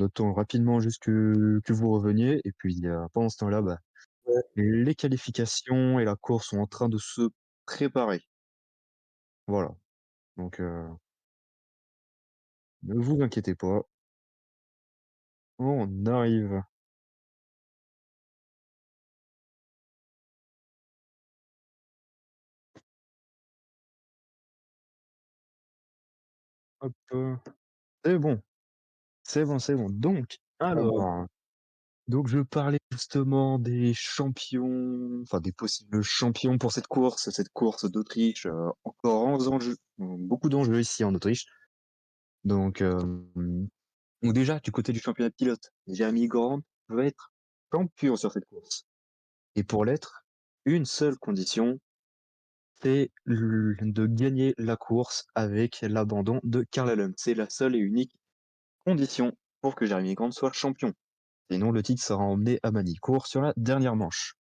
notons rapidement juste que vous reveniez et puis, pendant ce temps-là, bah, Ouais, les qualifications et la course sont en train de se préparer. Voilà, donc ne vous inquiétez pas, on arrive. Hop, c'est bon, c'est bon, c'est bon. Donc ah bah, donc je parlais justement des champions, enfin des possibles champions pour cette course d'Autriche, encore 11 enjeux, beaucoup d'enjeux ici en Autriche. Donc donc déjà du côté du championnat de pilote, Jeremy Grant veut être champion sur cette course et pour l'être, une seule condition, c'est de gagner la course avec l'abandon de Karl Allen. C'est la seule et unique condition pour que Jeremy Grant soit champion. Sinon, le titre sera emmené à Manicourt sur la dernière manche.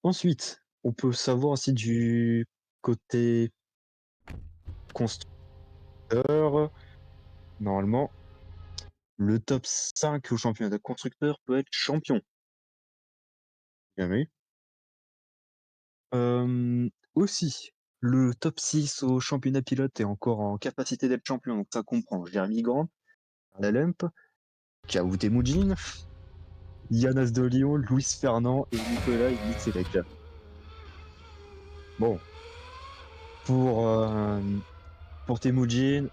Ensuite, on peut savoir aussi du côté constructeur, normalement, le top 5 au championnat de constructeurs peut être champion. Bien vu. Aussi, le top 6 au championnat pilote est encore en capacité d'être champion, donc ça comprend Jeremy Grant, Lallempe, Kao Temujin, Yanas de Lyon, Luis Fernand et Nicolas Mitzélek. Bon, pour, pour Temujin,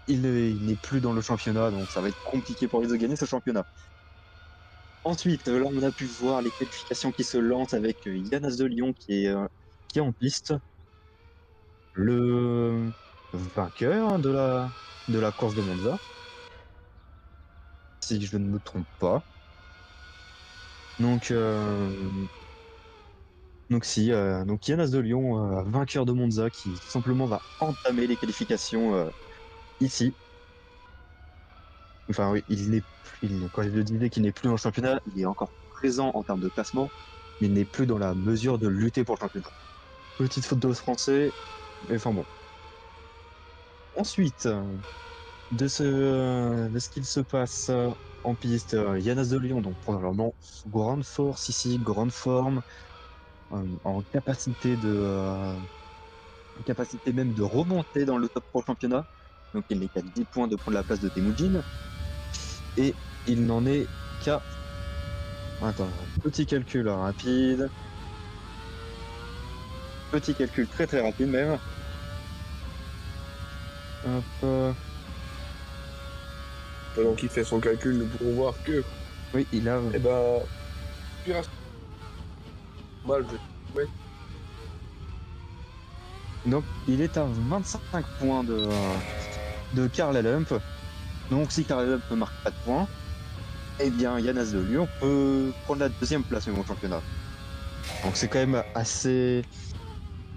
il n'est plus dans le championnat, donc ça va être compliqué pour lui de gagner ce championnat. Ensuite, là, on a pu voir les qualifications qui se lancent avec Yanas de Lyon qui est en piste. Le vainqueur de la course de Monza, si je ne me trompe pas. Donc, donc Yanas de Lyon, vainqueur de Monza, qui tout simplement va entamer les qualifications ici. Enfin oui, quand je le disais qu'il n'est plus dans le championnat, il est encore présent en termes de classement, mais il n'est plus dans la mesure de lutter pour le championnat. Petite faute de français, mais enfin bon. Ensuite, de ce qu'il se passe en piste, Yanas de Lyon, donc probablement grande force ici, grande forme, en capacité même de remonter dans le top pro championnat. Donc il n'est qu'à 10 points de prendre la place de Temujin, et il n'en est qu'à, attends, petit calcul rapide, petit calcul très très rapide même. Hop, pendant qu'il fait son calcul, nous pourrons voir que, oui, il a, eh ben, Pira mal, ouais. donc il est à 25 points de Karl Lamp. Donc si Karl Lamp ne marque pas de points, eh bien Yanas de Lyon peut prendre la deuxième place au championnat. Donc c'est quand même assez,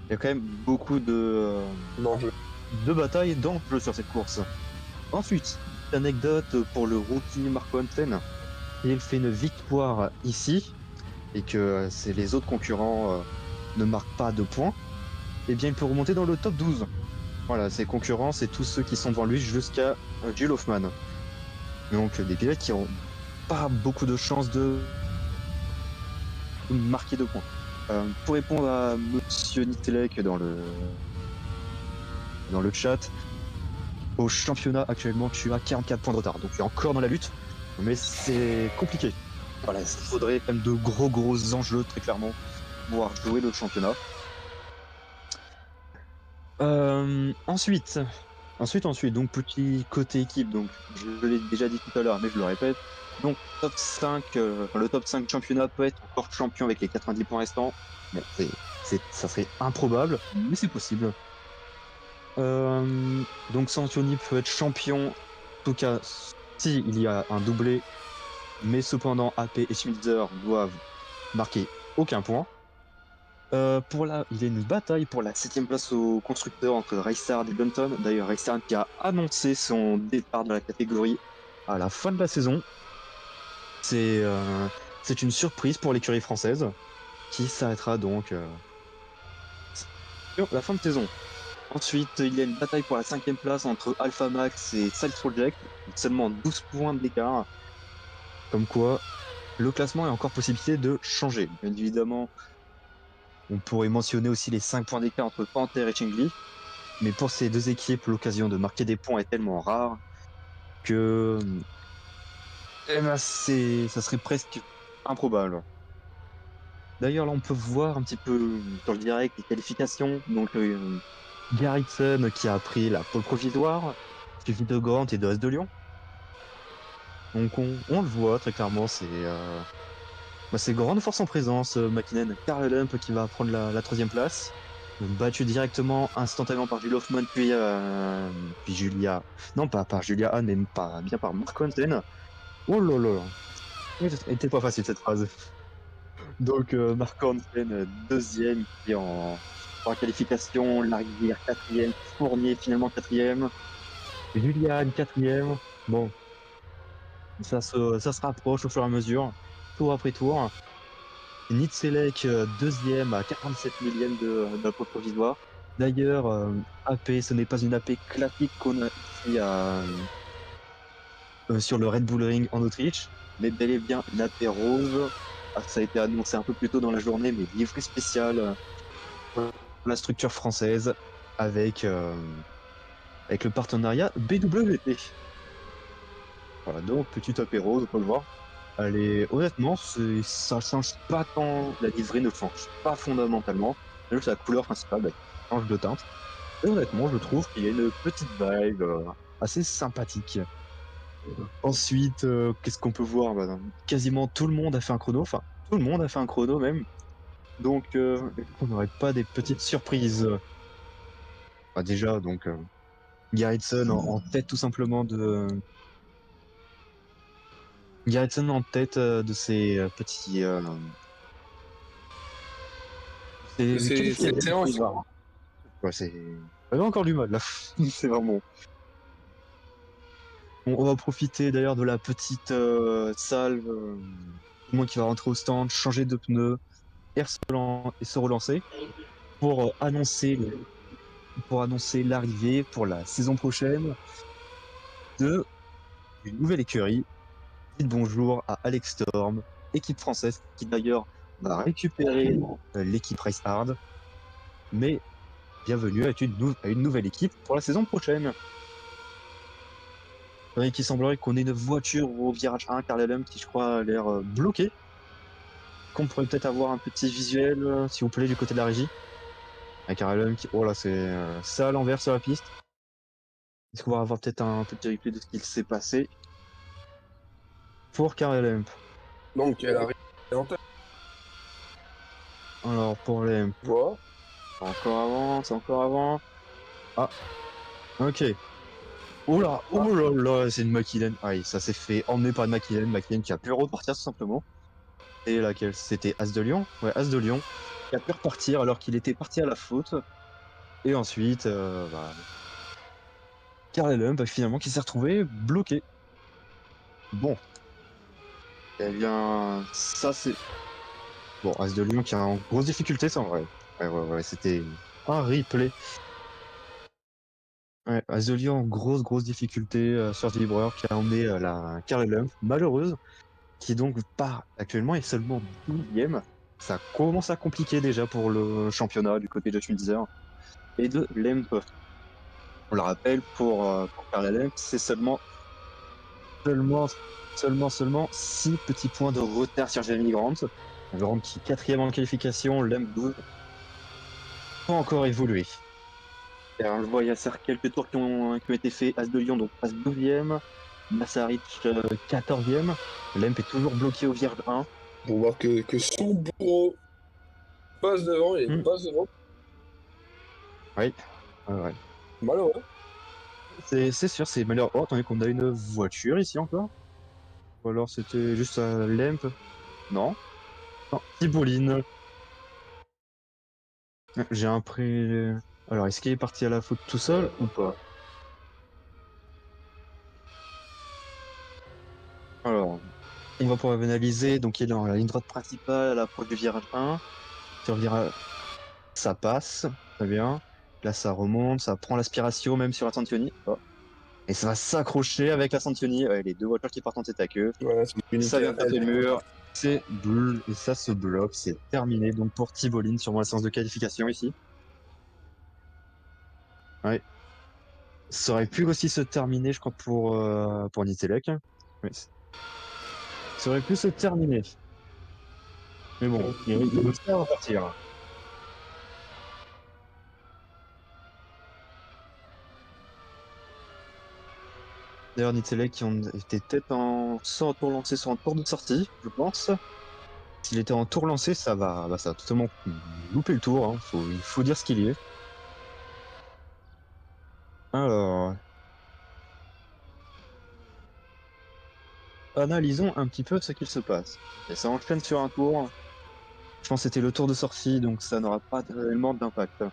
il y a quand même beaucoup Non, de batailles d'enjeux sur cette course. Ensuite, anecdote pour le rookie Marco Hansen, il fait une victoire ici et que c'est les autres concurrents ne marquent pas de points, eh bien il peut remonter dans le top 12. Voilà, ses concurrents, c'est tous ceux qui sont devant lui jusqu'à Jill Hoffman. Donc des pilotes qui ont pas beaucoup de chances de marquer de points. Pour répondre à Monsieur Nitelek dans le chat, au championnat actuellement, tu as 44 points de retard. Donc tu es encore dans la lutte, mais c'est compliqué. Voilà, il faudrait quand même de gros enjeux, très clairement, pour pouvoir jouer le championnat. Ensuite, donc petit côté équipe, donc je l'ai déjà dit tout à l'heure, mais je le répète. Donc top 5, enfin, le top 5 championnat peut être encore champion avec les 90 points restants. Bon, ça serait improbable, mais c'est possible. Donc Santoni peut être champion, en tout cas si il y a un doublé, mais cependant AP et Schmitzer doivent marquer aucun point. Il y a une bataille pour la septième place au constructeur entre Ricard et Johnson. D'ailleurs, Ricard qui a annoncé son départ de la catégorie à la fin de la saison. C'est c'est une surprise pour l'écurie française qui s'arrêtera donc sur la fin de saison. Ensuite, il y a une bataille pour la cinquième place entre Alpha Max et Side Project. seulement 12 points d'écart. Comme quoi, le classement est encore possibilité de changer. Bien évidemment, on pourrait mentionner aussi les 5 points d'écart entre Panther et Chingli. Mais pour ces deux équipes, l'occasion de marquer des points est tellement rare que eh ben, ça serait presque improbable. D'ailleurs, là, on peut voir un petit peu sur le direct les qualifications. Donc, Garrison qui a pris la pole provisoire, suivi de Grant et de As de Lyon. Donc, on le voit très clairement, c'est grande force en présence. McKinnon, Karl Lump qui va prendre la troisième place. Battu directement, instantanément par Julie Hoffman, puis Julia. Non, pas par Julia Hahn, mais bien par Mark Hansen. Oh là là. Elle était pas facile cette phrase. Donc, Mark Hansen, deuxième, puis en qualification, Larivière quatrième, Fournier finalement quatrième, Julia Hahn quatrième. Bon, ça se rapproche au fur et à mesure, tour après tour. Nitselek, deuxième à 47 millième de la pole provisoire. D'ailleurs, AP, ce n'est pas une AP classique qu'on a ici sur le Red Bull Ring en Autriche, mais bel et bien une AP rose. Ah, ça a été annoncé un peu plus tôt dans la journée, mais livrée spéciale pour la structure française avec, avec le partenariat BWT. Voilà, donc petite AP rose, on peut le voir. Allez, honnêtement, ça change pas tant, la livrée ne change pas fondamentalement. C'est juste la couleur principale qui change de teinte. Et honnêtement, je trouve qu'il y a une petite vibe assez sympathique. Ensuite, qu'est-ce qu'on peut voir? Bah, quasiment tout le monde a fait un chrono, enfin, tout le monde a fait un chrono même. Donc, on n'aurait pas des petites surprises. Bah, déjà, donc, Garrison en tête tout simplement Garrison en tête de ses ces C'est qualificatifs séance. provisoires. Ouais, j'avais encore du mal là. C'est vraiment. On va profiter d'ailleurs de la petite salve, tout le monde qui va rentrer au stand, changer de pneus et se relancer pour annoncer l'arrivée pour la saison prochaine de d'une nouvelle écurie. Dites bonjour à Alex Storm, équipe française qui d'ailleurs va récupérer l'équipe Race Hard, mais bienvenue à une nouvelle équipe pour la saison prochaine. Et qui semblerait qu'on ait une voiture au virage 1, Carlelum, qui je crois a l'air bloquée. Qu'on pourrait peut-être avoir un petit visuel, s'il vous plaît, du côté de la régie. Avec Carlelum qui, oh là, c'est ça à l'envers sur la piste. Est-ce qu'on va avoir peut-être un petit replay de ce qu'il s'est passé pour Carlelum? Donc, elle arrive en tête. Alors, pour les Voilà. c'est encore avant. Ah, ok. Oh là là, c'est une McKinnon. Ah, ça s'est fait emmener par une McKinnon qui a pu repartir tout simplement. Et laquelle? C'était As de Lyon? Ouais, As de Lyon, qui a pu repartir alors qu'il était parti à la faute. Et ensuite, Carlelum, finalement, qui s'est retrouvé bloqué. Bon, eh bien, ça c'est. Bon, As de Lyon qui est en grosse difficulté, ça en vrai. Ouais, c'était un replay. Ouais, As de Lyon en grosse difficulté sur ce vibreur qui a emmené la Carlelum, malheureuse, qui donc part actuellement est seulement 12e. Ça commence à compliquer déjà pour le championnat du côté de Schmitzer et de Lemp. On le rappelle, pour Carlelum, c'est seulement, seulement 6 petits points de retard sur Jeremy Grant. Grant qui est 4e en qualification, Lemp 12. Pas encore évolué. Et alors, je vois, il y a quelques tours qui ont été faits. As de Lyon, donc passe 12e. Massaric, 14e. Lemp est toujours bloqué au vierge 1. Pour voir que son bourreau passe devant et Hmm. passe devant. Oui, ouais. Malheureux. C'est sûr, c'est malheureux. Oh, attendez qu'on a une voiture ici encore. Ou alors c'était juste un Lemp. Non. Non, Cibouline. J'ai un pré. Alors, est-ce qu'il est parti à la faute tout seul ou pas? Alors, on va pouvoir analyser. Donc, il est dans la ligne droite principale à l'approche du virage 1. Sur le virage, ça passe. Très bien. Là, ça remonte, ça prend l'aspiration même sur Attenzioni. Oh. Et ça va s'accrocher avec la Santini. Ouais, les deux voitures qui partent en tête à queue. Ouais, c'est Ça nickel. vient de taper le mur. C'est bulle. Et ça se bloque. C'est terminé. Donc pour Thibaulin, sûrement la séance de qualification ici. Ouais. Ça aurait pu aussi se terminer, je crois, pour Nitelek. Oui. Ça aurait pu se terminer. Mais bon, il risque de booster à repartir. D'ailleurs, Nitelek qui était peut-être soit en tour lancé, soit en tour de sortie, je pense. S'il était en tour lancé, ça va totalement louper le tour. Hein. Il faut dire ce qu'il y est. Alors, analysons un petit peu ce qu'il se passe. Et ça enchaîne sur un tour. Je pense que c'était le tour de sortie, donc ça n'aura pas réellement d'impact.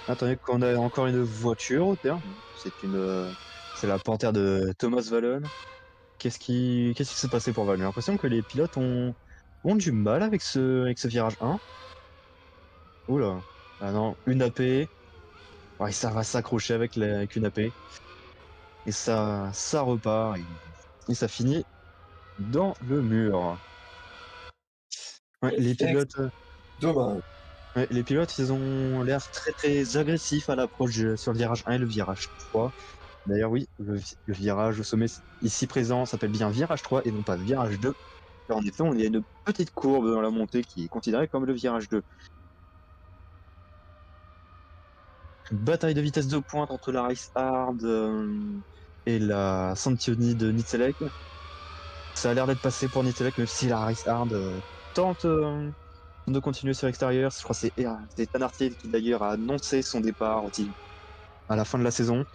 Attendez qu'on a encore une voiture au terme. C'est la panthère de Thomas Vallon. Qu'est-ce qui s'est passé pour Vallon? J'ai l'impression que les pilotes ont du mal avec ce virage 1. Oula. Ah non, une AP. Ouais, ça va s'accrocher avec une AP. Et ça repart. Et ça finit dans le mur. Ouais, Dommage. ouais, les pilotes, ils ont l'air très très agressifs à l'approche sur le virage 1 et le virage 3. D'ailleurs, oui, le virage au sommet ici présent s'appelle bien virage 3 et non pas virage 2. Car en effet, on y a une petite courbe dans la montée qui est considérée comme le virage 2. Bataille de vitesse de pointe entre la Race Hard et la Santioni de Nitzelek. Ça a l'air d'être passé pour Nitzelek, même si la Race Hard tente de continuer sur l'extérieur. Je crois que c'est Tanartier qui d'ailleurs a annoncé son départ aussi à la fin de la saison.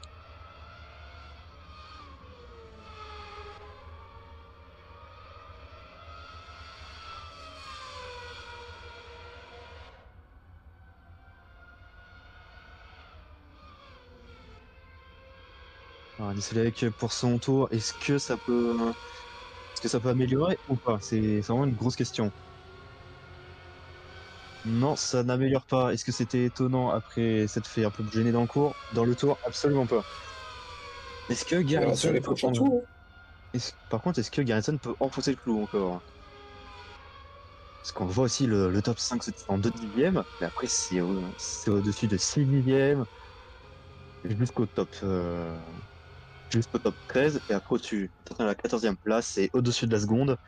Alors, Nitzelek pour son tour, est-ce que ça peut améliorer ou pas? C'est vraiment une grosse question. Non, ça n'améliore pas. Est-ce que c'était étonnant après s'être fait un peu gêner dans le tour? Absolument pas. Est-ce que On verra sur Garrison les peut prochains tours. par contre, est-ce que Garrison peut enfoncer le clou encore? Parce qu'on voit aussi le top 5 se tient en 2 dixièmes, mais après c'est au-dessus de 6 dixièmes jusqu'au top, jusqu'au top 13, et après au-dessus, à la 14e place et au-dessus de la seconde,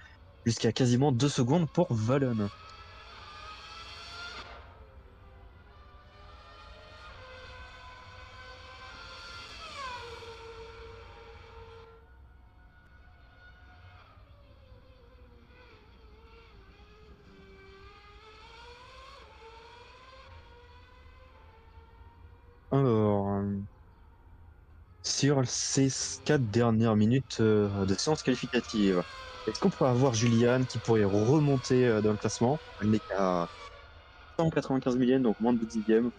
jusqu'à quasiment 2 secondes pour Vallon. Alors, sur ces 4 dernières minutes de séance qualificative, est-ce qu'on pourrait avoir Juliane qui pourrait remonter dans le classement? Elle n'est qu'à 195 millième, donc moins de 2 dixièmes.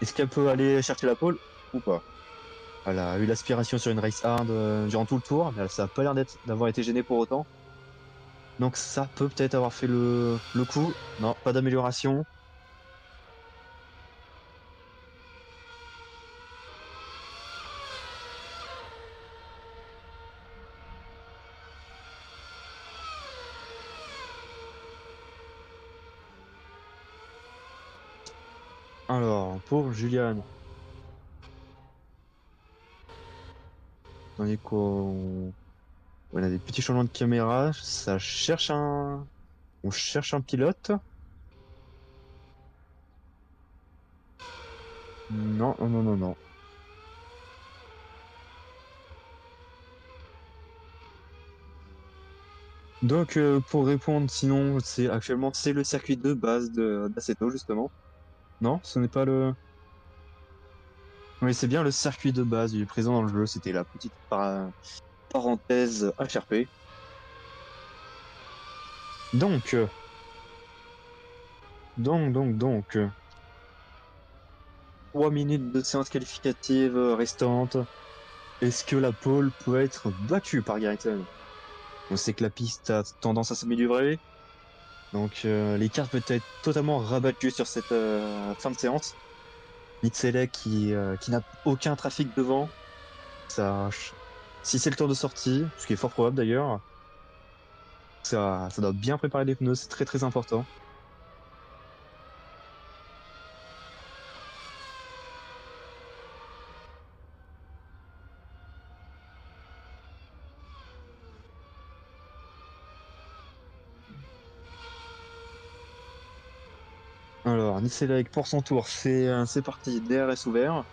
Est-ce qu'elle peut aller chercher la pole ou pas? Elle a eu l'aspiration sur une race hard durant tout le tour, mais ça a pas l'air d'avoir été gêné pour autant. Donc ça peut peut-être avoir fait le coup. Non, pas d'amélioration. Alors, pour Julian, on est qu'on on a des petits changements de caméra, on cherche un pilote. Non, non, non, non, non. Donc, pour répondre, sinon, c'est le circuit de base d'Aceto, justement. Non, ce n'est pas le. Oui, c'est bien le circuit de base, il est présent dans le jeu. C'était la petite parenthèse HRP. Donc, donc, 3 minutes de séance qualificative restante. Est-ce que la pole peut être battue par Garrison? On sait que la piste a tendance à s'améliorer. Donc les cartes peuvent être totalement rabattues sur cette fin de séance. Mitsele qui n'a aucun trafic devant. Ça, si c'est le tour de sortie, ce qui est fort probable d'ailleurs, ça doit bien préparer les pneus, c'est très très important. Alors, Nicelec pour son tour, c'est parti, DRS ouvert.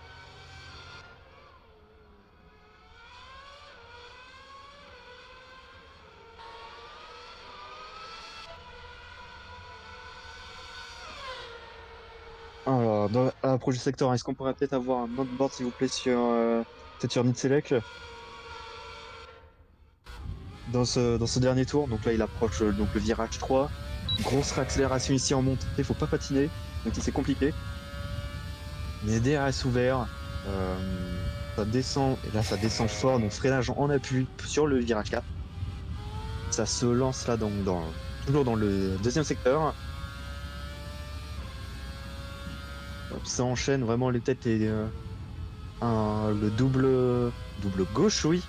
Alors, à l'approche du secteur, est-ce qu'on pourrait peut-être avoir un autre board, s'il vous plaît, peut-être sur Nicelec dans ce dernier tour? Donc là, il approche donc le virage 3. Grosse réaccélération ici en montée, faut pas patiner, donc c'est compliqué. Mais DRS ouvert, ça descend, et là ça descend fort, donc freinage en appui sur le virage 4. Ça se lance là toujours dans le deuxième secteur. Hop, ça enchaîne vraiment les têtes et le double gauche, oui.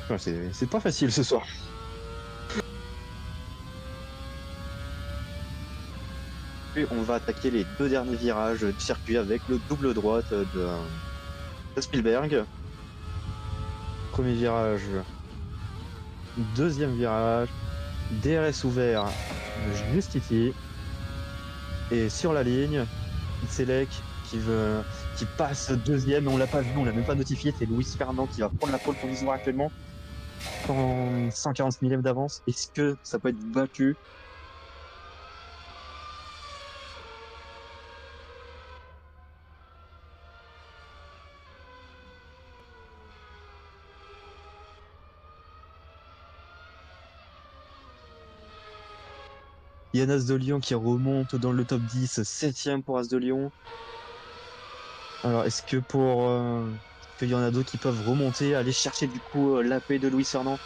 Enfin, c'est pas facile ce soir. Et on va attaquer les deux derniers virages du circuit avec le double droite de Spielberg. Premier virage, deuxième virage, DRS ouvert juste ici. Et sur la ligne, Selec qui passe deuxième, on l'a pas vu, on l'a même pas notifié, c'est Luis Fernand qui va prendre la pole provisoire actuellement, 140 millième d'avance. Est-ce que ça peut être battu? Yann As de Lyon qui remonte dans le top 10, 7ème pour As de Lyon. Alors, est-ce qu'il y en a d'autres qui peuvent remonter, aller chercher du coup l'AP de Luis Fernand?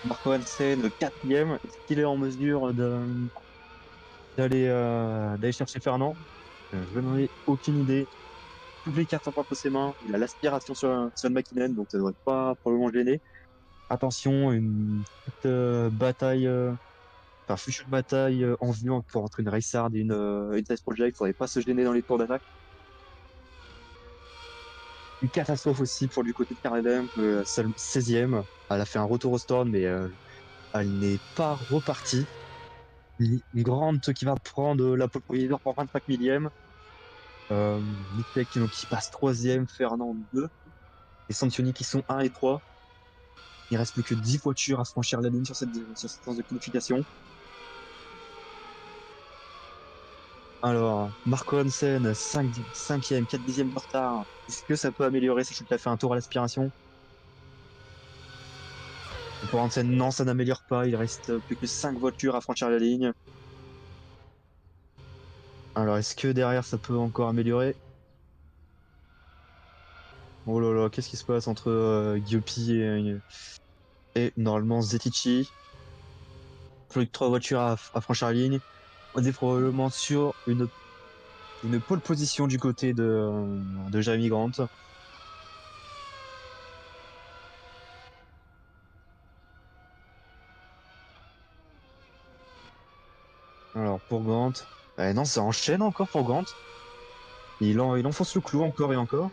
Marco Hansen, 4ème. Est-ce qu'il est en mesure d'aller chercher Fernand? Je n'en ai aucune idée. Toutes les cartes sont entre ses mains. Il a l'aspiration sur le McKinnon, donc ça devrait pas probablement le gêner. Attention, une petite bataille, enfin future bataille en vue pour entre une Race Hard et une Test Project. Il faudrait pas se gêner dans les tours d'attaque. Une catastrophe aussi pour du côté de Carlem, seule 16ème. Elle a fait un retour au stand, mais elle n'est pas repartie. Grant qui va prendre la pole provisoire pour 25 millième. Mitek qui passe 3ème, Fernand 2. Et Sancioni qui sont 1 et 3. Il reste plus que 10 voitures à franchir la ligne sur cette séquence de qualification. Alors, Marco Hansen, 5e, 4 dixièmes de retard. Est-ce que ça peut améliorer, sachant qu'il a fait un tour à l'aspiration? Pour Hansen, non, ça n'améliore pas. Il reste plus que 5 voitures à franchir la ligne. Alors, est-ce que derrière, ça peut encore améliorer? Oh là là, qu'est-ce qui se passe entre Giupi et normalement Zetici? Plus que 3 voitures à franchir la ligne. On est probablement sur une pole position du côté de Jeremy Grant. Alors, pour Grant, non, ça enchaîne encore pour Grant. Il enfonce le clou encore et encore.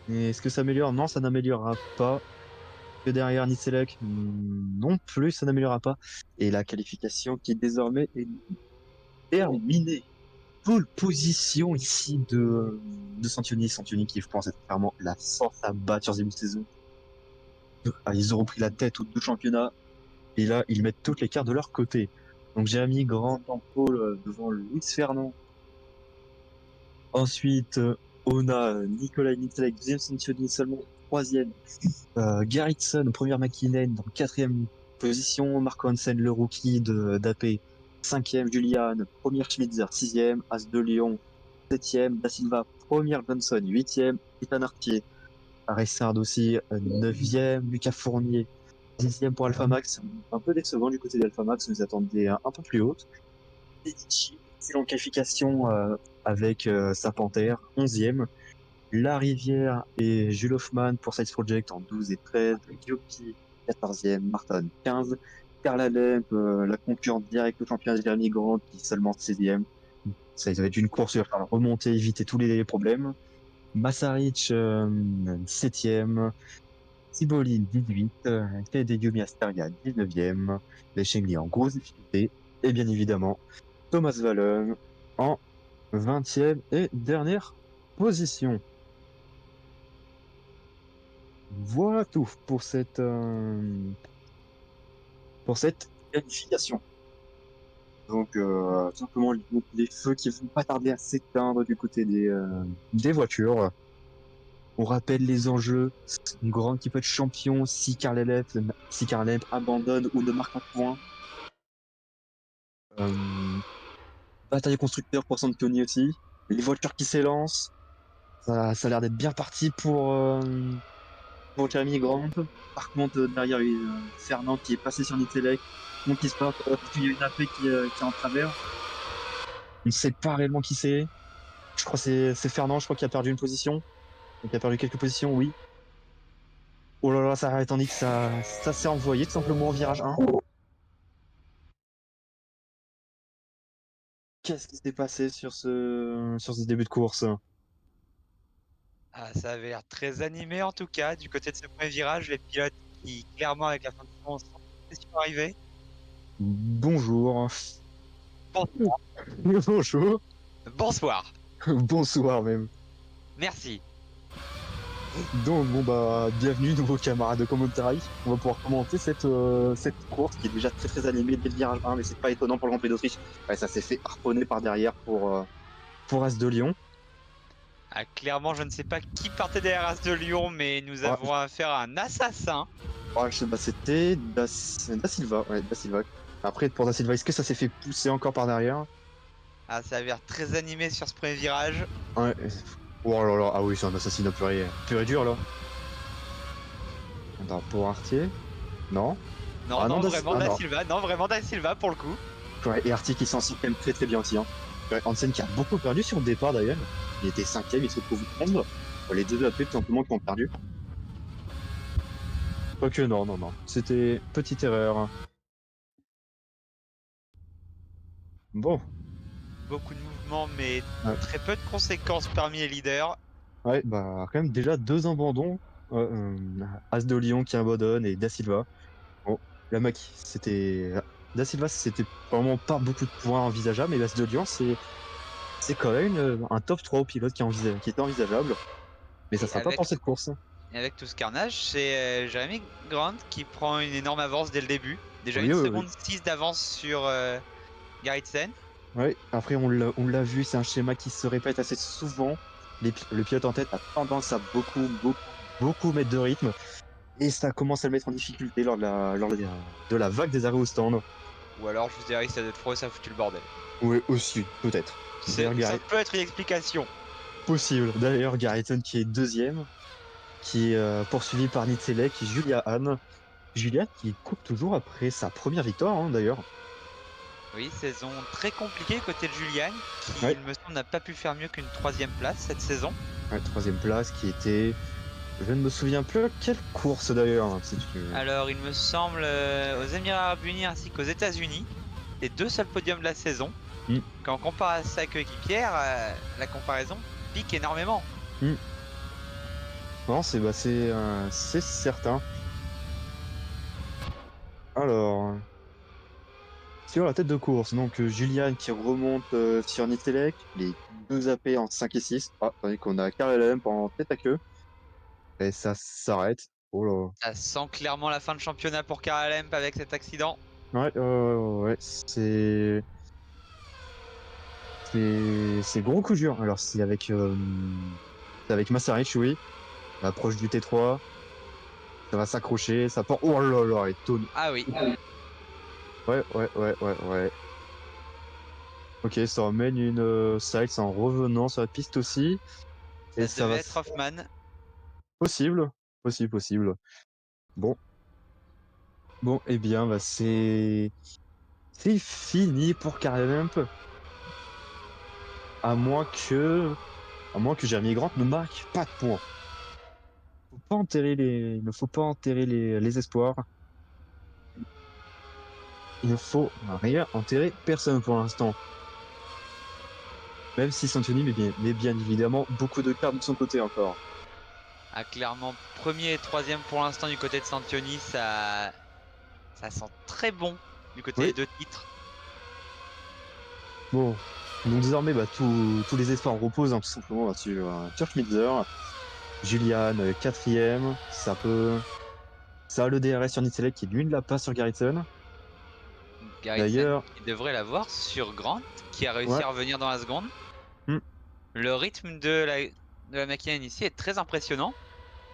Et est-ce que ça améliore? Non, ça n'améliorera pas. Que derrière Nicelec, non plus, ça n'améliorera pas. Et la qualification qui désormais est terminée. Pole position ici de Santini. Santini qui, je pense, est clairement la force à battre sur ce début de saison. Ils ont repris la tête aux deux championnats. Et là, ils mettent toutes les cartes de leur côté. Donc, Jérémy Grand en pole devant Luis Fernand. Ensuite, on a Nicolas Nicelec, deuxième Santini seulement, troisième. Garrison, première McKinnon, dans quatrième position. Marco Hansen, le rookie d'AP, cinquième. Julian, première Schmitzer, sixième. As de Lyon, septième. Da Silva, première. Johnson, huitième. Ethan Artier, Ressard aussi, neuvième. Lucas Fournier, 10e pour Alpha Max, un peu décevant du côté d'Alpha Max, on les attendait un peu plus hautes. Medici, excellente qualification avec sa Panthère, 11e. La Rivière et Jules Hoffman pour Science Project en 12 et 13. Yopi, 14e. Martin, 15. Carla Lemp, la concurrente directe au championnat Jeremy Grant, qui seulement 16e. Ça va être une course, il va falloir remonter, éviter tous les problèmes. Massarich, 7e. Tibolin, 18. Fede Yumi Asteria, 19e. Les Shengli en grosse difficulté. Et bien évidemment, Thomas Valen en 20e et dernière position. Voilà tout pour cette qualification. Donc, simplement les feux qui vont pas tarder à s'éteindre du côté des voitures. On rappelle les enjeux. Une grande qui peut être champion si Karlev abandonne ou ne marque pas de points. Bataille constructeur pour Santoni aussi. Les voitures qui s'élancent. Ça a l'air d'être bien parti pour Jeremy Grant. Par contre, derrière, il y a Fernand qui est passé sur Nitzelec. Donc, il se passe, il y a une AP qui est en travers. On ne sait pas réellement qui c'est. Je crois que c'est Fernand, je crois, qui a perdu une position. Donc, il a perdu quelques positions, oui. Oh là là, ça a tandis que ça s'est envoyé tout simplement en virage 1. Qu'est-ce qui s'est passé sur ce début de course? Ah, ça avait l'air très animé en tout cas. Du côté de ce premier virage, les pilotes qui, clairement, avec la fin de saison, sont sur arrivée. Bonjour. Bon, Bonjour. bonsoir. Bonsoir même. Merci. Donc bon bah bienvenue nouveaux camarades de Commentary. On va pouvoir commenter cette course qui est déjà très très animée dès le virage 1, mais c'est pas étonnant pour le Grand Prix d'Autriche. Ouais, ça s'est fait harponner par derrière pour As de Lyon. Ah, clairement, je ne sais pas qui partait derrière As de Lyon, mais nous Ouais, avons affaire à un assassin. ouais, bah, c'était Da Silva, ouais, Da Silva. Après pour Da Silva, est-ce que ça s'est fait pousser encore par derrière? Ah, ça avait l'air très animé sur ce premier virage. Ouais. Oh là là, ah oui, c'est un assassinat pur et dur là. Attends, pour Artier? Non? Non, Ah non, non, vraiment ah Da non. Silva. Non, vraiment Da Silva pour le coup. Ouais, et Artie qui s'en sort quand même très très bien aussi. Hein. Ouais, Hansen qui a beaucoup perdu sur le départ d'ailleurs. Il était 5e, il se retrouve 11. Les deux AP tout simplement qui ont perdu. Quoique non, non, non. C'était petite erreur. Bon. Beaucoup de mouvements, mais Ouais, très peu de conséquences parmi les leaders. ouais, bah quand même déjà deux abandons. As de Lyon qui abandonne et Da Silva. Bon, la Mac, c'était. Da Silva, c'était vraiment pas beaucoup de points envisageables, mais As de Lyon, c'est quand même un top 3 au pilote qui était envisageable. Mais ça Et sera pas pour avec cette course. Et avec tout ce carnage, c'est Jeremy Grant qui prend une énorme avance dès le début. Déjà Oui, une oui, oui. seconde 6 d'avance sur Garrison. Ouais, après on l'a vu, c'est un schéma qui se répète assez souvent. Le pilote en tête a tendance à beaucoup, beaucoup, beaucoup mettre de rythme et ça commence à le mettre en difficulté lors de la vague des arrêts au stand. Ou alors juste derrière, ça doit être froid et ça a foutu le bordel. Oui, aussi, peut-être. D'ailleurs, Ça peut être une explication. possible. D'ailleurs, Garrison qui est deuxième, qui est poursuivi par Nitzelek, Julia Hahn. Julia qui court toujours après sa première victoire, hein, d'ailleurs. Oui, saison très compliquée côté de Julian, qui Ouais, il me semble n'a pas pu faire mieux qu'une troisième place cette saison. ouais, troisième place qui était. Je ne me souviens plus quelle course d'ailleurs, hein, si tu. Alors il me semble aux Émirats Arabes Unis ainsi qu'aux États-Unis, les deux seuls podiums de la saison. Hmm, Quand on compare ça avec coéquipière, la comparaison pique énormément. hmm. Non, c'est certain. Alors, sur la tête de course, donc Julian qui remonte sur Nitzelek, les deux AP en 5 et 6. Ah, tandis qu'on a Karel Lemp en tête à queue. Et ça s'arrête. Oh là. Ça sent clairement la fin de championnat pour KLM avec cet accident. Ouais, ouais, c'est gros coup dur. Alors, c'est avec Massarich, oui. L'approche du T3. Ça va s'accrocher. Ça part. Oh là là, et Tony. Ah oui, Ouais, ouais, ouais, ouais, ouais. Ok, ça emmène une side en revenant sur la piste aussi. Et ça ça devait va. être Hoffman. Possible, possible, possible. Bon. Bon, eh bien, bah, c'est fini pour Carlemp, à moins que à moins que Jeremy Grant ne marque pas de points. Il ne faut pas enterrer les espoirs. Il ne faut rien enterrer personne pour l'instant. Même si Santoni met bien évidemment beaucoup de cartes de son côté encore. Ah, clairement, premier et troisième pour l'instant du côté de Santioni, ça sent très bon du côté des Oui, deux titres. bon. Donc désormais, bah, tous les espoirs reposent tout simplement sur Turkmitzer. Julian, quatrième. Ça a le DRS sur Nitzelek qui lui ne l'a pas sur Garrison. Garrison D'ailleurs, qui devrait l'avoir sur Grant, qui a réussi ouais, à revenir dans la seconde. hmm, Le rythme de la machine ici est très impressionnant.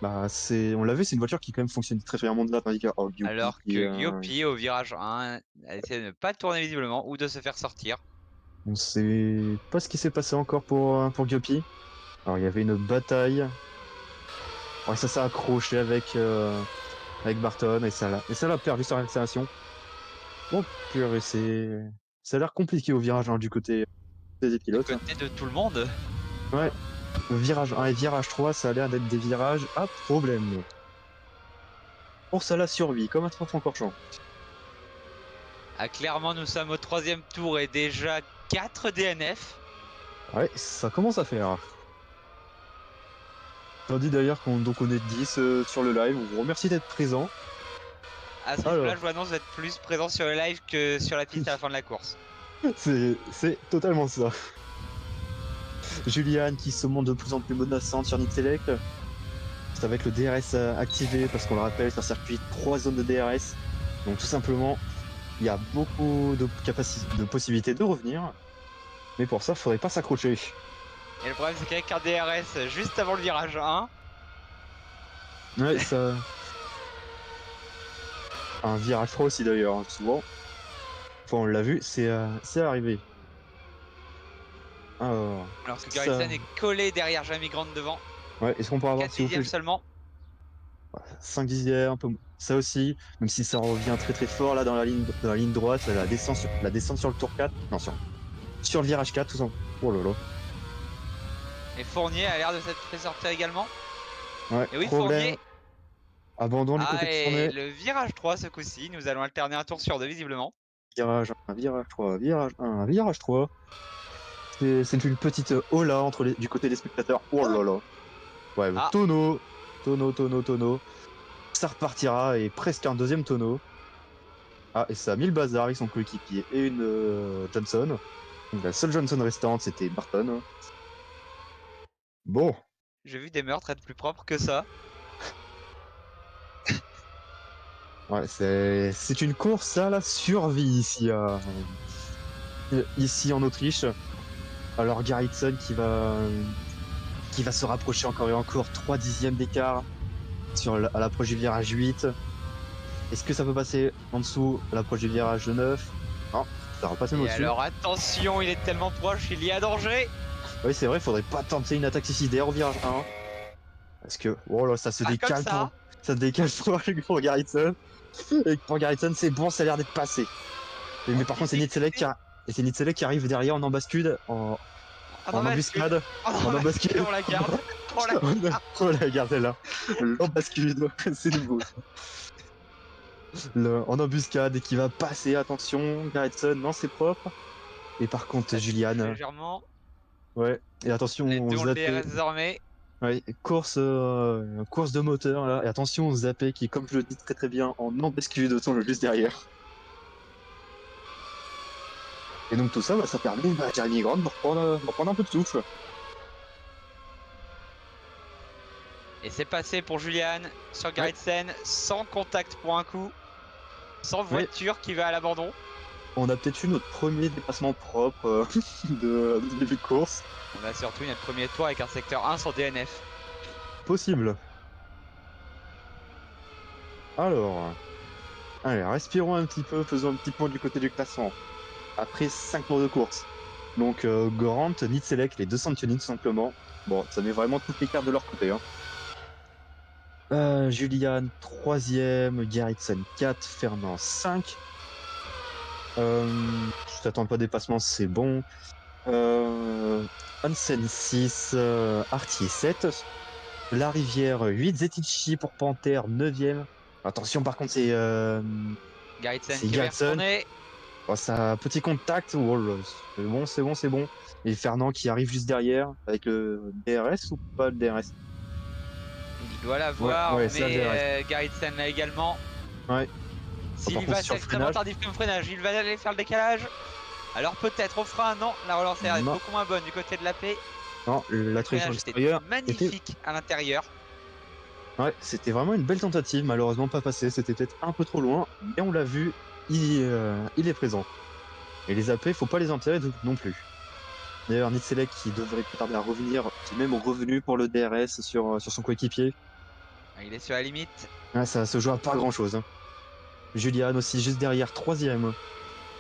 bah, on l'a vu, c'est une voiture qui quand même fonctionne très très bien de là, tandis que Gyupi Alors que Giopi au virage 1 a essayé de ne pas tourner visiblement ou de se faire sortir. on sait pas ce qui s'est passé encore pour Gyupi. Alors il y avait une bataille. Ouais, ça s'est accroché avec Barton et ça l'a perdu sur l'accélération. Bon, purée, ça a l'air compliqué au virage 1 du côté des Du pilotes. côté de tout le monde, Ouais, virage 1 et virage 3, ça a l'air d'être des virages à problème. Course à la survie, comme à Spa-Francorchamps. clairement nous sommes au troisième tour et déjà 4 DNF. Ouais, ça commence à faire. On dit d'ailleurs qu'on est 10 sur le live. On vous remercie d'être présent. À ce rythme-là, Alors, je vous annonce d'être plus présent sur le live que sur la piste à la fin de la course. c'est totalement ça. Juliane qui se montre de plus en plus menaçante sur Nitzelec. C'est avec le DRS activé parce qu'on le rappelle, c'est un circuit 3 zones de DRS. Donc tout simplement, il y a beaucoup de possibilités de revenir. Mais pour ça, il faudrait pas s'accrocher. Et le problème, c'est qu'avec un DRS juste avant le virage 1, Ouais, ça. Un virage 3 aussi d'ailleurs, hein, souvent. Enfin, on l'a vu, c'est arrivé. Alors, alors que ça. Garrison est collé derrière Jamie Grant devant, Ouais, est-ce qu'on peut avoir, 4 s'il vous dixièmes plaît, seulement. 5 dixièmes, un peu. Ça aussi, même si ça revient très très fort là dans la ligne droite, la descente sur le tour 4. Non, sur le virage 4, tout ça. Oh là là. Et Fournier a l'air de s'être fait sortir également. Ouais, Et oui, problème. Fournier. Abandon du Ah, côté de et Fournet. le virage 3 ce coup-ci, nous allons alterner un tour sur deux visiblement. Virage 1, virage 3, virage 1, virage 3. C'est une petite hola du côté des spectateurs. Oh là là. Ouais, Ah, tonneau. Ça repartira et presque un deuxième tonneau. Ah, et ça a mis le bazar avec son coéquipier et une Johnson. Donc la seule Johnson restante, c'était Barton. Bon, j'ai vu des meurtres être plus propres que ça. ouais, c'est une course à la survie ici en Autriche. Alors Garrison qui va se rapprocher encore et encore, 3 dixièmes d'écart à l'approche du virage 8. Est-ce que ça peut passer en dessous à l'approche du virage 9? Non, ça va passer même Et au-dessus. alors attention, il est tellement proche, il y a danger. Oui, c'est vrai, faudrait pas tenter une attaque suicidaire au virage 1. Parce que, oh là, Pas comme ça. ça se décale pour Garrison. Et pour Garrison, c'est bon, ça a l'air d'être passé. Mais En par contre, physique, c'est Nitzelek qui arrive derrière en embuscade, on en en bascule. embuscade, On en en bascule, embuscade. on la garde. On la garde. Oh là, regardez-là. L'embuscade, c'est nouveau. En embuscade et qui va passer, attention, Garrison, non, c'est propre. Et par contre, Ça touche Julian, légèrement. ouais. Et attention, Les on deux ont le zappé. DRS désormais. Ouais, course de moteur, là. Et attention, on zappé qui, comme je le dis très très bien, en embuscade, sont le juste derrière. Et donc tout ça, bah, ça permet à Jeremy Grant de reprendre un peu de souffle. Et c'est passé pour Julian sur Ouais, Garrison, sans contact pour un coup, sans ouais. voiture qui va à l'abandon. On a peut-être eu notre premier dépassement propre de ce début de course. On a surtout notre premier tour avec un secteur 1 sur DNF. Possible. Alors, allez, respirons un petit peu, faisons un petit point du côté du classement. Après 5 tours de course. Donc, Grant, Nitzelek, les deux Santoni tout simplement. Bon, ça met vraiment toutes les cartes de leur côté. Hein. Julian 3e, Garrison 4, Fernand 5. Je t'attends pas de dépassement, c'est bon. Hansen 6, Artier 7. La Rivière 8, Zetichi pour Panthère 9e. Attention, par contre, Garrison c'est qui va y Garrison. retourner. Oh, ça, petit contact. Oh là, c'est bon, c'est bon, c'est bon. Et Fernand qui arrive juste derrière avec le DRS ou pas le DRS? Il doit Ouais, l'avoir, ouais, c'est un DRS. mais Garrison là également. Ouais. Oh, S'il par y contre, va, sur c'est le extrêmement freinage, tardif comme freinage. Il va aller faire le décalage. Alors peut-être au frein, non, la relance est non, beaucoup moins bonne du côté de la paix. non, Le la trajectoire freinage était extérieure était. magnifique à l'intérieur. Ouais, c'était vraiment une belle tentative, malheureusement pas passé. C'était peut-être un peu trop loin, mais on l'a vu, il est présent. Et les AP, faut pas les enterrer non plus. D'ailleurs, Nitselek qui devrait pas tarder à revenir, qui est même revenu pour le DRS sur son coéquipier. Il est sur la limite. Ah, ça se joue à pas grand-chose, hein. Julian aussi juste derrière, 3e.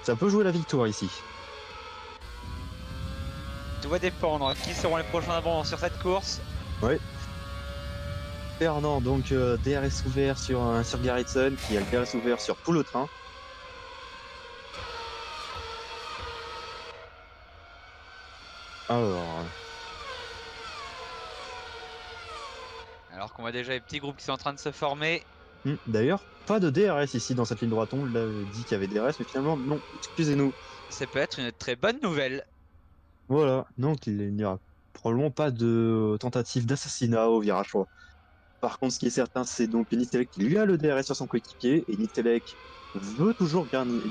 Ça peut jouer la victoire ici. Tout va dépendre. Qui seront les prochains abandons sur cette course? Ouais. Fernand, donc DRS ouvert sur Garrison, qui a le DRS ouvert sur tout le train. Alors, Alors qu'on voit déjà les petits groupes qui sont en train de se former. d'ailleurs, pas de DRS ici dans cette ligne droite. On l'a dit qu'il y avait DRS, mais finalement, non, excusez-nous. Ça peut être une très bonne nouvelle. Voilà, donc il n'y aura probablement pas de tentative d'assassinat au virage 3. Par contre, ce qui est certain, c'est donc Nittelek qui lui a le DRS sur son coéquipier, et Nittelek veut toujours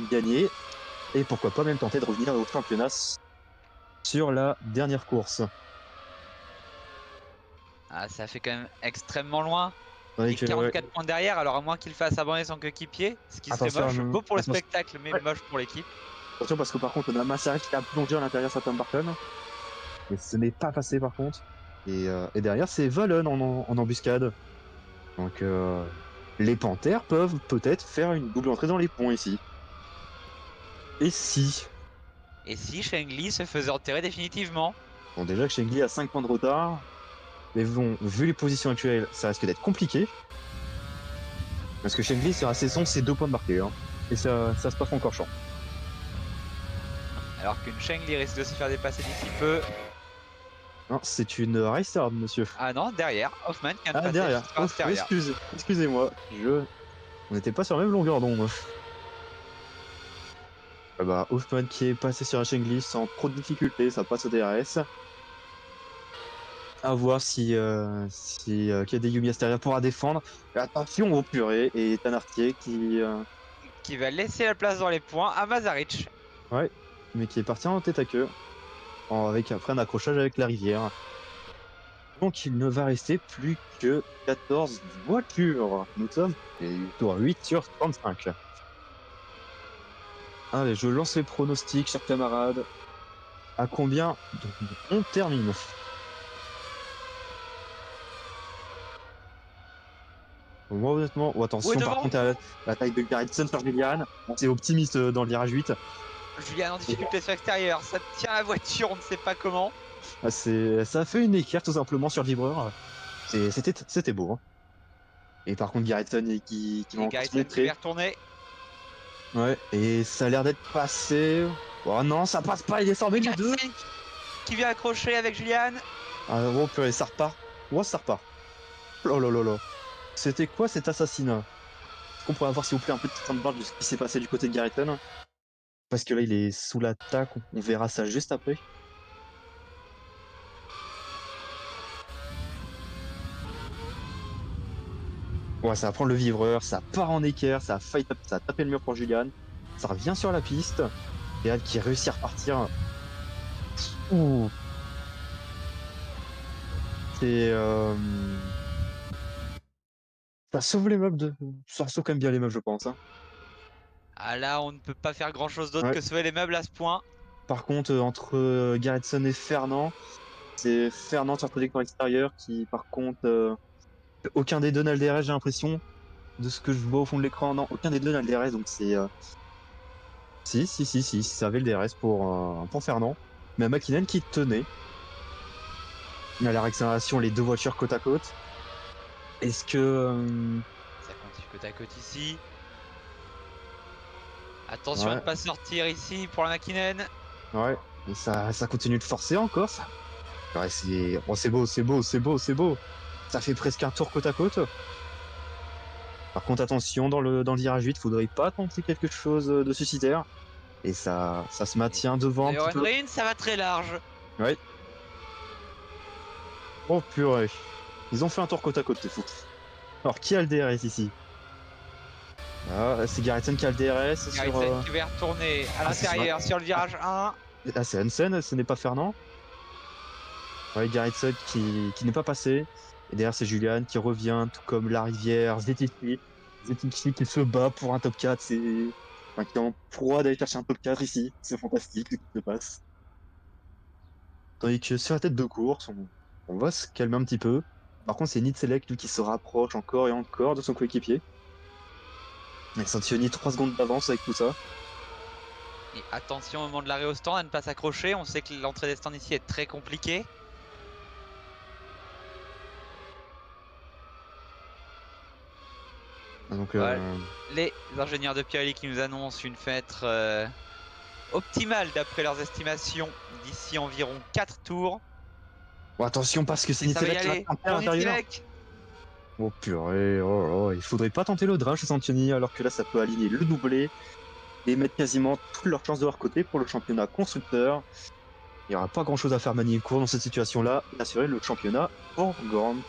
gagner, et pourquoi pas même tenter de revenir au championnat sur la dernière course. Ah, ça fait quand même extrêmement loin. Il est Avec, 44 points derrière, alors à moins qu'il fasse abandonner son coéquipier, ce qui serait moche, attention, beau pour le attention, spectacle, mais ouais, moche pour l'équipe. attention parce que par contre, on a Massari qui a plongé à l'intérieur de Tom Barton, mais ce n'est pas passé par contre. Et derrière, c'est Valen en embuscade. Donc, les Panthères peuvent peut-être faire une double entrée dans les ponts ici. Et si? Et si Shengli se faisait enterrer définitivement? Bon, déjà que Shengli a 5 points de retard, mais bon, vu les positions actuelles, ça risque d'être compliqué. Parce que Shengli sera saison ses 2 points de marqué, hein. Et ça se passe encore champ. Alors qu'une Shengli risque de se faire dépasser d'ici peu. Non, c'est une restart, monsieur. Ah non, derrière, Hoffman qui vient de Ah, passer derrière. juste Oh, par derrière. excusez-moi. On n'était pas sur la même longueur d'onde. Ah bah, Hoffman qui est passé sur un Shengli sans trop de difficultés, ça passe au DRS. À voir si Kadeyumi Asteria pourra défendre. Et attention au purée et Tanartier Qui va laisser la place dans les points à Mazaric. ouais, mais qui est parti en tête à queue avec après un accrochage avec la rivière. Donc il ne va rester plus que 14 voitures. Nous sommes tour 8 sur 35. Allez, je lance les pronostics, chers camarades. À combien on termine? Moi, honnêtement, oh, Où est attention, par devant? contre, à la taille de Garrison sur Julian. On est optimiste dans le virage 8. Julien en difficulté sur l'extérieur, ça tient la voiture, on ne sait pas comment. Ah, ça a fait une équerre tout simplement sur le vibreur. C'était beau, hein. Et par contre, Garrison qui va Et encore se Garrison qui va y montrer. retourner. Ouais, et ça a l'air d'être passé. Oh non, ça passe pas, il est sorti les deux. Garrison qui vient accrocher avec Julian. Ah, oh purée, ça repart. Oh, ça repart. Oh là là là. C'était quoi cet assassinat? Est-ce qu'on pourrait avoir, s'il vous plaît, un peu de temps de barre de ce qui s'est passé du côté de Garrison? Parce que là, il est sous l'attaque. On verra ça juste après. Ouais, ça va prendre le vivreur, ça part en équerre, ça a tapé le mur pour Julian. Ça revient sur la piste. Et Al qui réussit à repartir. Ouh. C'est. Ça sauve les meubles de. Ça sauve quand même bien les meubles, je pense, hein. Ah là, on ne peut pas faire grand chose d'autre Ouais. que sauver les meubles à ce point. Par contre, entre Garretson et Fernand, c'est Fernand sur le trajectoire extérieur qui, par contre, aucun des deux n'a le DRS, j'ai l'impression. De ce que je vois au fond de l'écran, non, aucun des deux n'a le DRS, donc c'est. Si, ça avait le DRS pour Fernand. Mais McKinnon qui tenait. À la réaccélération, les deux voitures côte à côte. Est-ce que... Ça continue côte à côte ici. Attention à Ouais, ne pas sortir ici pour la McKinnon. ouais. Et ça continue de forcer encore, ça. Ouais, oh, c'est beau, c'est beau, c'est beau, c'est beau. Ça fait presque un tour côte à côte. Par contre, attention, dans le virage 8, faudrait pas tenter quelque chose de suicidaire. Et ça se Et maintient devant un petit Neuron peu. Green, ça va très large. Ouais. Oh purée. Ils ont fait un tour côte à côte, c'est fou. Alors, qui a le DRS ici? Ah, c'est Garrison qui a le DRS sur... Garrison qui va retourner à Ah, c'est sur... l'intérieur sur le virage 1. Ah, c'est Hansen, ce n'est pas Fernand. Ouais, Garrison qui n'est pas passé. Et derrière, c'est Julian qui revient, tout comme Larivière, Zetici. Zetici qui se bat pour un top 4. Enfin, qui est en proie d'aller chercher un top 4 ici. C'est fantastique ce qui se passe. Tandis que sur la tête de course, on va se calmer un petit peu. Par contre, c'est Nitselek lui qui se rapproche encore et encore de son coéquipier. Et Santioni 3 secondes d'avance avec tout ça. Et attention au moment de l'arrêt au stand à ne pas s'accrocher. On sait que l'entrée des stands ici est très compliquée. Donc, Voilà. Les ingénieurs de Pirelli qui nous annoncent une fenêtre optimale d'après leurs estimations d'ici environ 4 tours. bon, attention parce que c'est Et ça va y Nitselek qui va aller tenter à pour l'intérieur. Nitzilek. Oh purée, oh, là, il faudrait pas tenter le draft chez Santioni alors que là ça peut aligner le doublé et mettre quasiment toutes leurs chances de leur côté pour le championnat constructeur. Il n'y aura pas grand chose à faire Manicourt dans cette situation-là et assurer le championnat hors Gramp.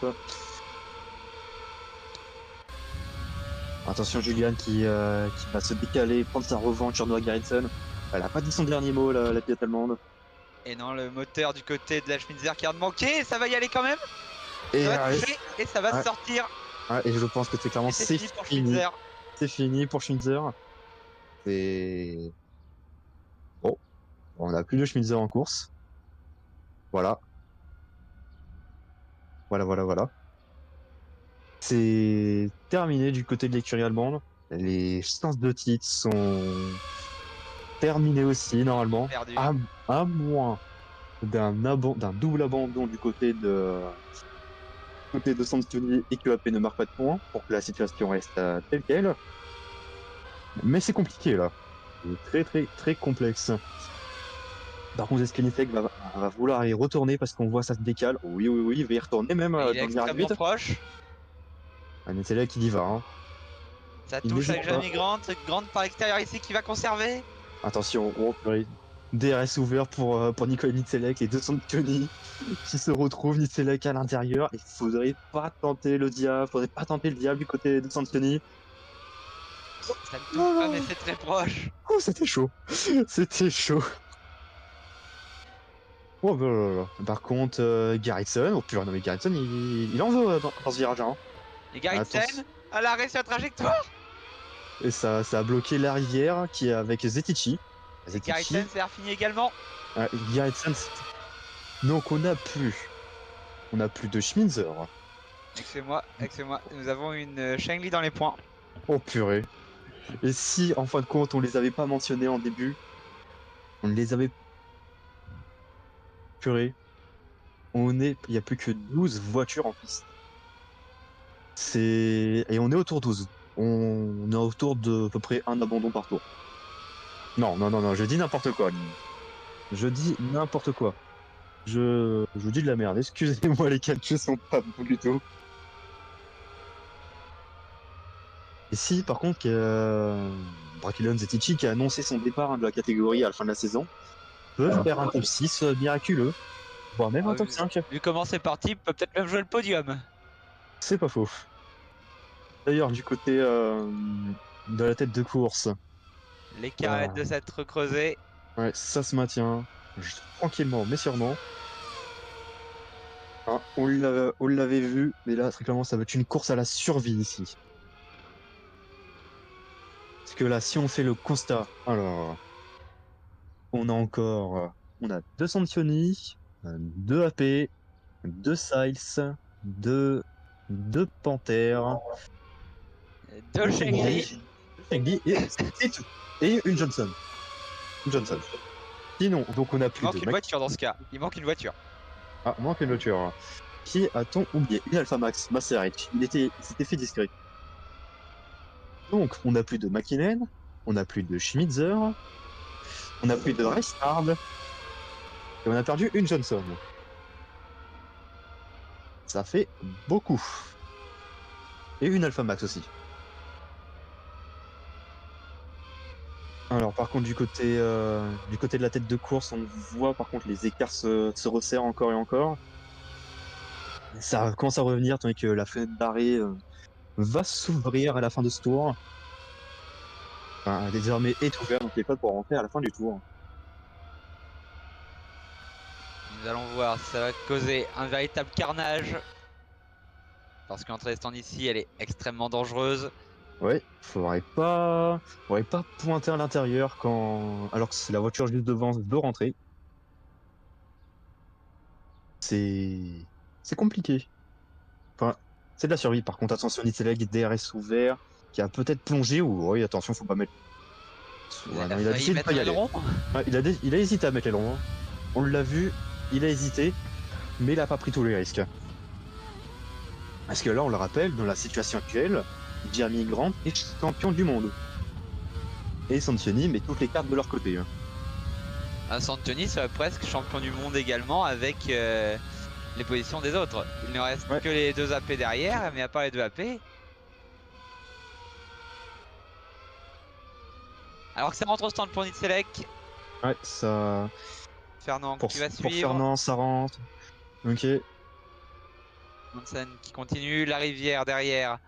Attention Julian qui va se décaler, prendre sa revanche sur Noah Garrison. Elle a pas dit son dernier mot la pilote allemande. Et non, le moteur du côté de la Schmitzer qui a manqué. Ça va y aller quand même. Et, Ça va toucher et ça va ouais, sortir. ouais, et je pense que c'est clairement Et c'est fini pour fini. Schmitzer. C'est fini pour Schmitzer. C'est... Bon, on n'a plus de Schmitzer en course. Voilà, voilà. C'est terminé du côté de l'écurie allemande. Les chances de titre sont terminées aussi, normalement. Perdu. À moins d'un double abandon côté de Santioni et que AP ne marque pas de points pour que la situation reste telle quelle. Mais c'est compliqué, là. C'est très, très, très complexe. Par contre, est-ce que Nitec va vouloir y retourner parce qu'on voit ça se décale? Oui, oui, oui, il va y retourner même Et il est dans le virage extrêmement 8. proche. Ah, Nitec qui y va, hein. Ça Il touche n'hésite avec pas. Jérémy Grant. Grant par l'extérieur ici qui va conserver. Attention, oh, purée. DRS ouvert pour Nicolas Nitselek, les 200 de Kenny qui se retrouvent, Nitselek à l'intérieur. Il faudrait pas tenter le diable, faudrait pas tenter le diable du côté de Santioni. Ça ne touche pas, mais Oh, c'est très proche. oh, c'était chaud. C'était chaud. Oh, là, là, là. Par contre, Garrison, oh purée, non mais Garrison, il en veut dans ce virage, hein. Et Garrison Attention. à l'arrêt sur la trajectoire. Et ça a bloqué la rivière qui est avec Zetici. Et Garrison, Zetici, c'est fini également. Garrison, donc on a plus de Schminzer. Excusez-moi. Nous avons une Shangli dans les points. Oh purée. Et si, en fin de compte, on les avait pas mentionnés en début, on les avait purée, il y a plus que 12 voitures en piste. Et on est autour de 12. On est autour de à peu près un abandon par tour. Non, je dis n'importe quoi. Je dis n'importe quoi. Je dis de la merde. Excusez-moi, les calculs sont pas bons du tout. Et si, par contre, Brackelon Zetici, qui a annoncé son départ de la catégorie à la fin de la saison, peut faire un top 6 miraculeux, voire même un top 5. Vu comment c'est parti, il peut peut-être même jouer le podium. C'est pas faux. D'ailleurs, du côté de la tête de course, L'écart arrête de s'être creusé. ouais, ça se maintient tranquillement, mais sûrement. Hein, on l'avait vu, mais là, très clairement, ça va être une course à la survie ici. Parce que là, si on fait le constat, alors, on a deux Sancioni, deux AP, deux Siles, deux Panthères, De deux Shangli. Shengli et tout. Et une Johnson. Une Johnson. Sinon, donc on a Il plus manque de une voiture dans ce cas. Il manque une voiture. Ah, manque une voiture. Qui a-t-on oublié? Une Alpha Max, Maserich. Il s'était fait discret. Donc, on n'a plus de Mäkinen, on n'a plus de Schmitzer, on n'a plus de Restard, et on a perdu une Johnson. Ça fait beaucoup. Et une Alpha Max aussi. Alors par contre du côté de la tête de course, on voit par contre les écarts se resserrent encore et encore. Ça commence à revenir tandis que la fenêtre d'arrêt va s'ouvrir à la fin de ce tour. Enfin, désormais est ouvert, donc il n'est pas pour rentrer à la fin du tour. Nous allons voir si ça va causer un véritable carnage. Parce que l'entrée des stands ici, elle est extrêmement dangereuse. Ouais, faudrait pas pointer à l'intérieur alors que c'est la voiture juste devant veut rentrer. C'est compliqué. Enfin, c'est de la survie. Par contre, attention, Nitzeleg, DRS ouvert, qui a peut-être plongé ou oui, attention, faut pas mettre. Ouais, non, il a décidé de pas y aller. Ouais, il a hésité à mettre l'aileron. On l'a vu, il a hésité, mais il a pas pris tous les risques. Parce que là, on le rappelle, dans la situation actuelle, Jeremy Grant est champion du monde. Et Santioni met toutes les cartes de leur côté. Santioni serait presque champion du monde également avec les positions des autres. Il ne reste que les 2 AP derrière, mais à part les 2 AP. Alors que ça rentre au stand pour Nitzelek. Ouais, ça. Fernand qui va suivre. Pour Fernand, ça rentre. Ok. Hansen qui continue, la rivière derrière.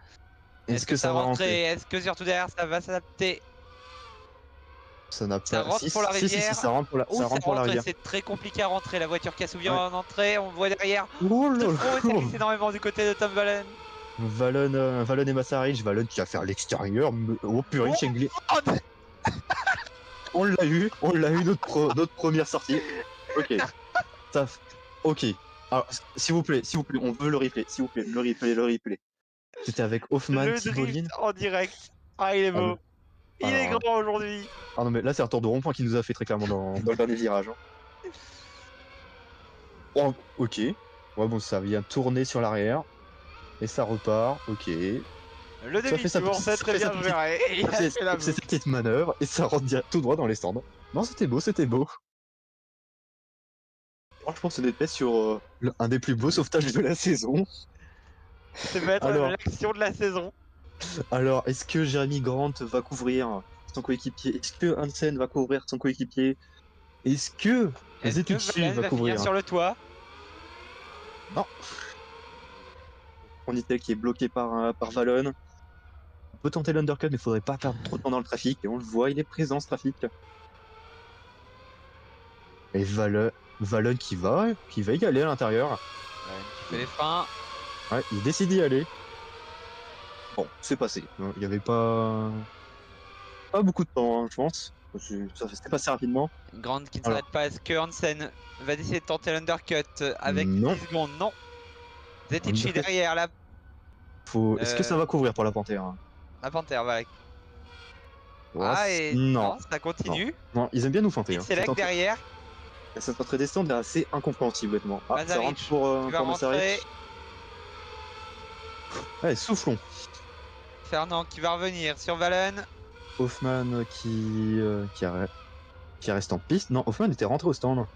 Est-ce que ça va rentrer? Est-ce que surtout derrière ça va s'adapter? Ça n'a pas. Ça rentre pour la rivière. Si, ça rentre pour la, ça rentre pour la rivière. C'est très compliqué à rentrer. La voiture qui a s'ouvert en entrée, on voit derrière. Oh là ça glisse énormément du côté de Tom Valen. Valen et Massarich, Valen qui va faire l'extérieur. Oh purée, Chengli. On l'a eu, notre première sortie. Ok. Ok. Alors, s'il vous plaît, on veut le replay, s'il vous plaît, le replay. C'était avec Hoffman, Tibolin. En direct. Ah, il est beau. Il est grand aujourd'hui. Ah non, mais là, c'est un tour de rond-point qui nous a fait très clairement dans le dernier virage. Oh, ok. Ouais, bon, ça vient tourner sur l'arrière. Et ça repart, ok. Le demi-tour, c'est très bien géré. C'est cette petite manœuvre et ça rentre tout droit dans les stands. Non, c'était beau. Franchement, ce n'était sur un des plus beaux sauvetages de la saison. C'est peut-être l'action de la saison. Alors, est-ce que Jeremy Grant va couvrir son coéquipier? Est-ce que Hansen va couvrir son coéquipier? Est-ce que Zetici va couvrir sur le toit? Non. Ponytail qui est bloqué par Vallon. On peut tenter l'undercut, mais il faudrait pas perdre trop de temps dans le trafic. Et on le voit, il est présent ce trafic. Et Vallon qui va y aller à l'intérieur. Qui fait les freins. Ouais, il décide d'y aller. Bon, c'est passé. Il n'y avait pas beaucoup de temps, hein, je pense. C'était passé rapidement. Grande qui ne s'arrête pas. Est-ce que Hansen va décider de tenter l'undercut avec 10 secondes? Non. Zetici derrière là. Est-ce que ça va couvrir pour la Panthère? La Panthère, voilà. Non, ça continue. Non, ils aiment bien nous feinter. Select derrière. Cette entrée des stands est assez incompréhensible, honnêtement. Ça rentre pour Massarich. Allez, soufflons. Fernand qui va revenir sur Valen. Hoffman qui reste en piste. Non, Hoffman était rentré au stand.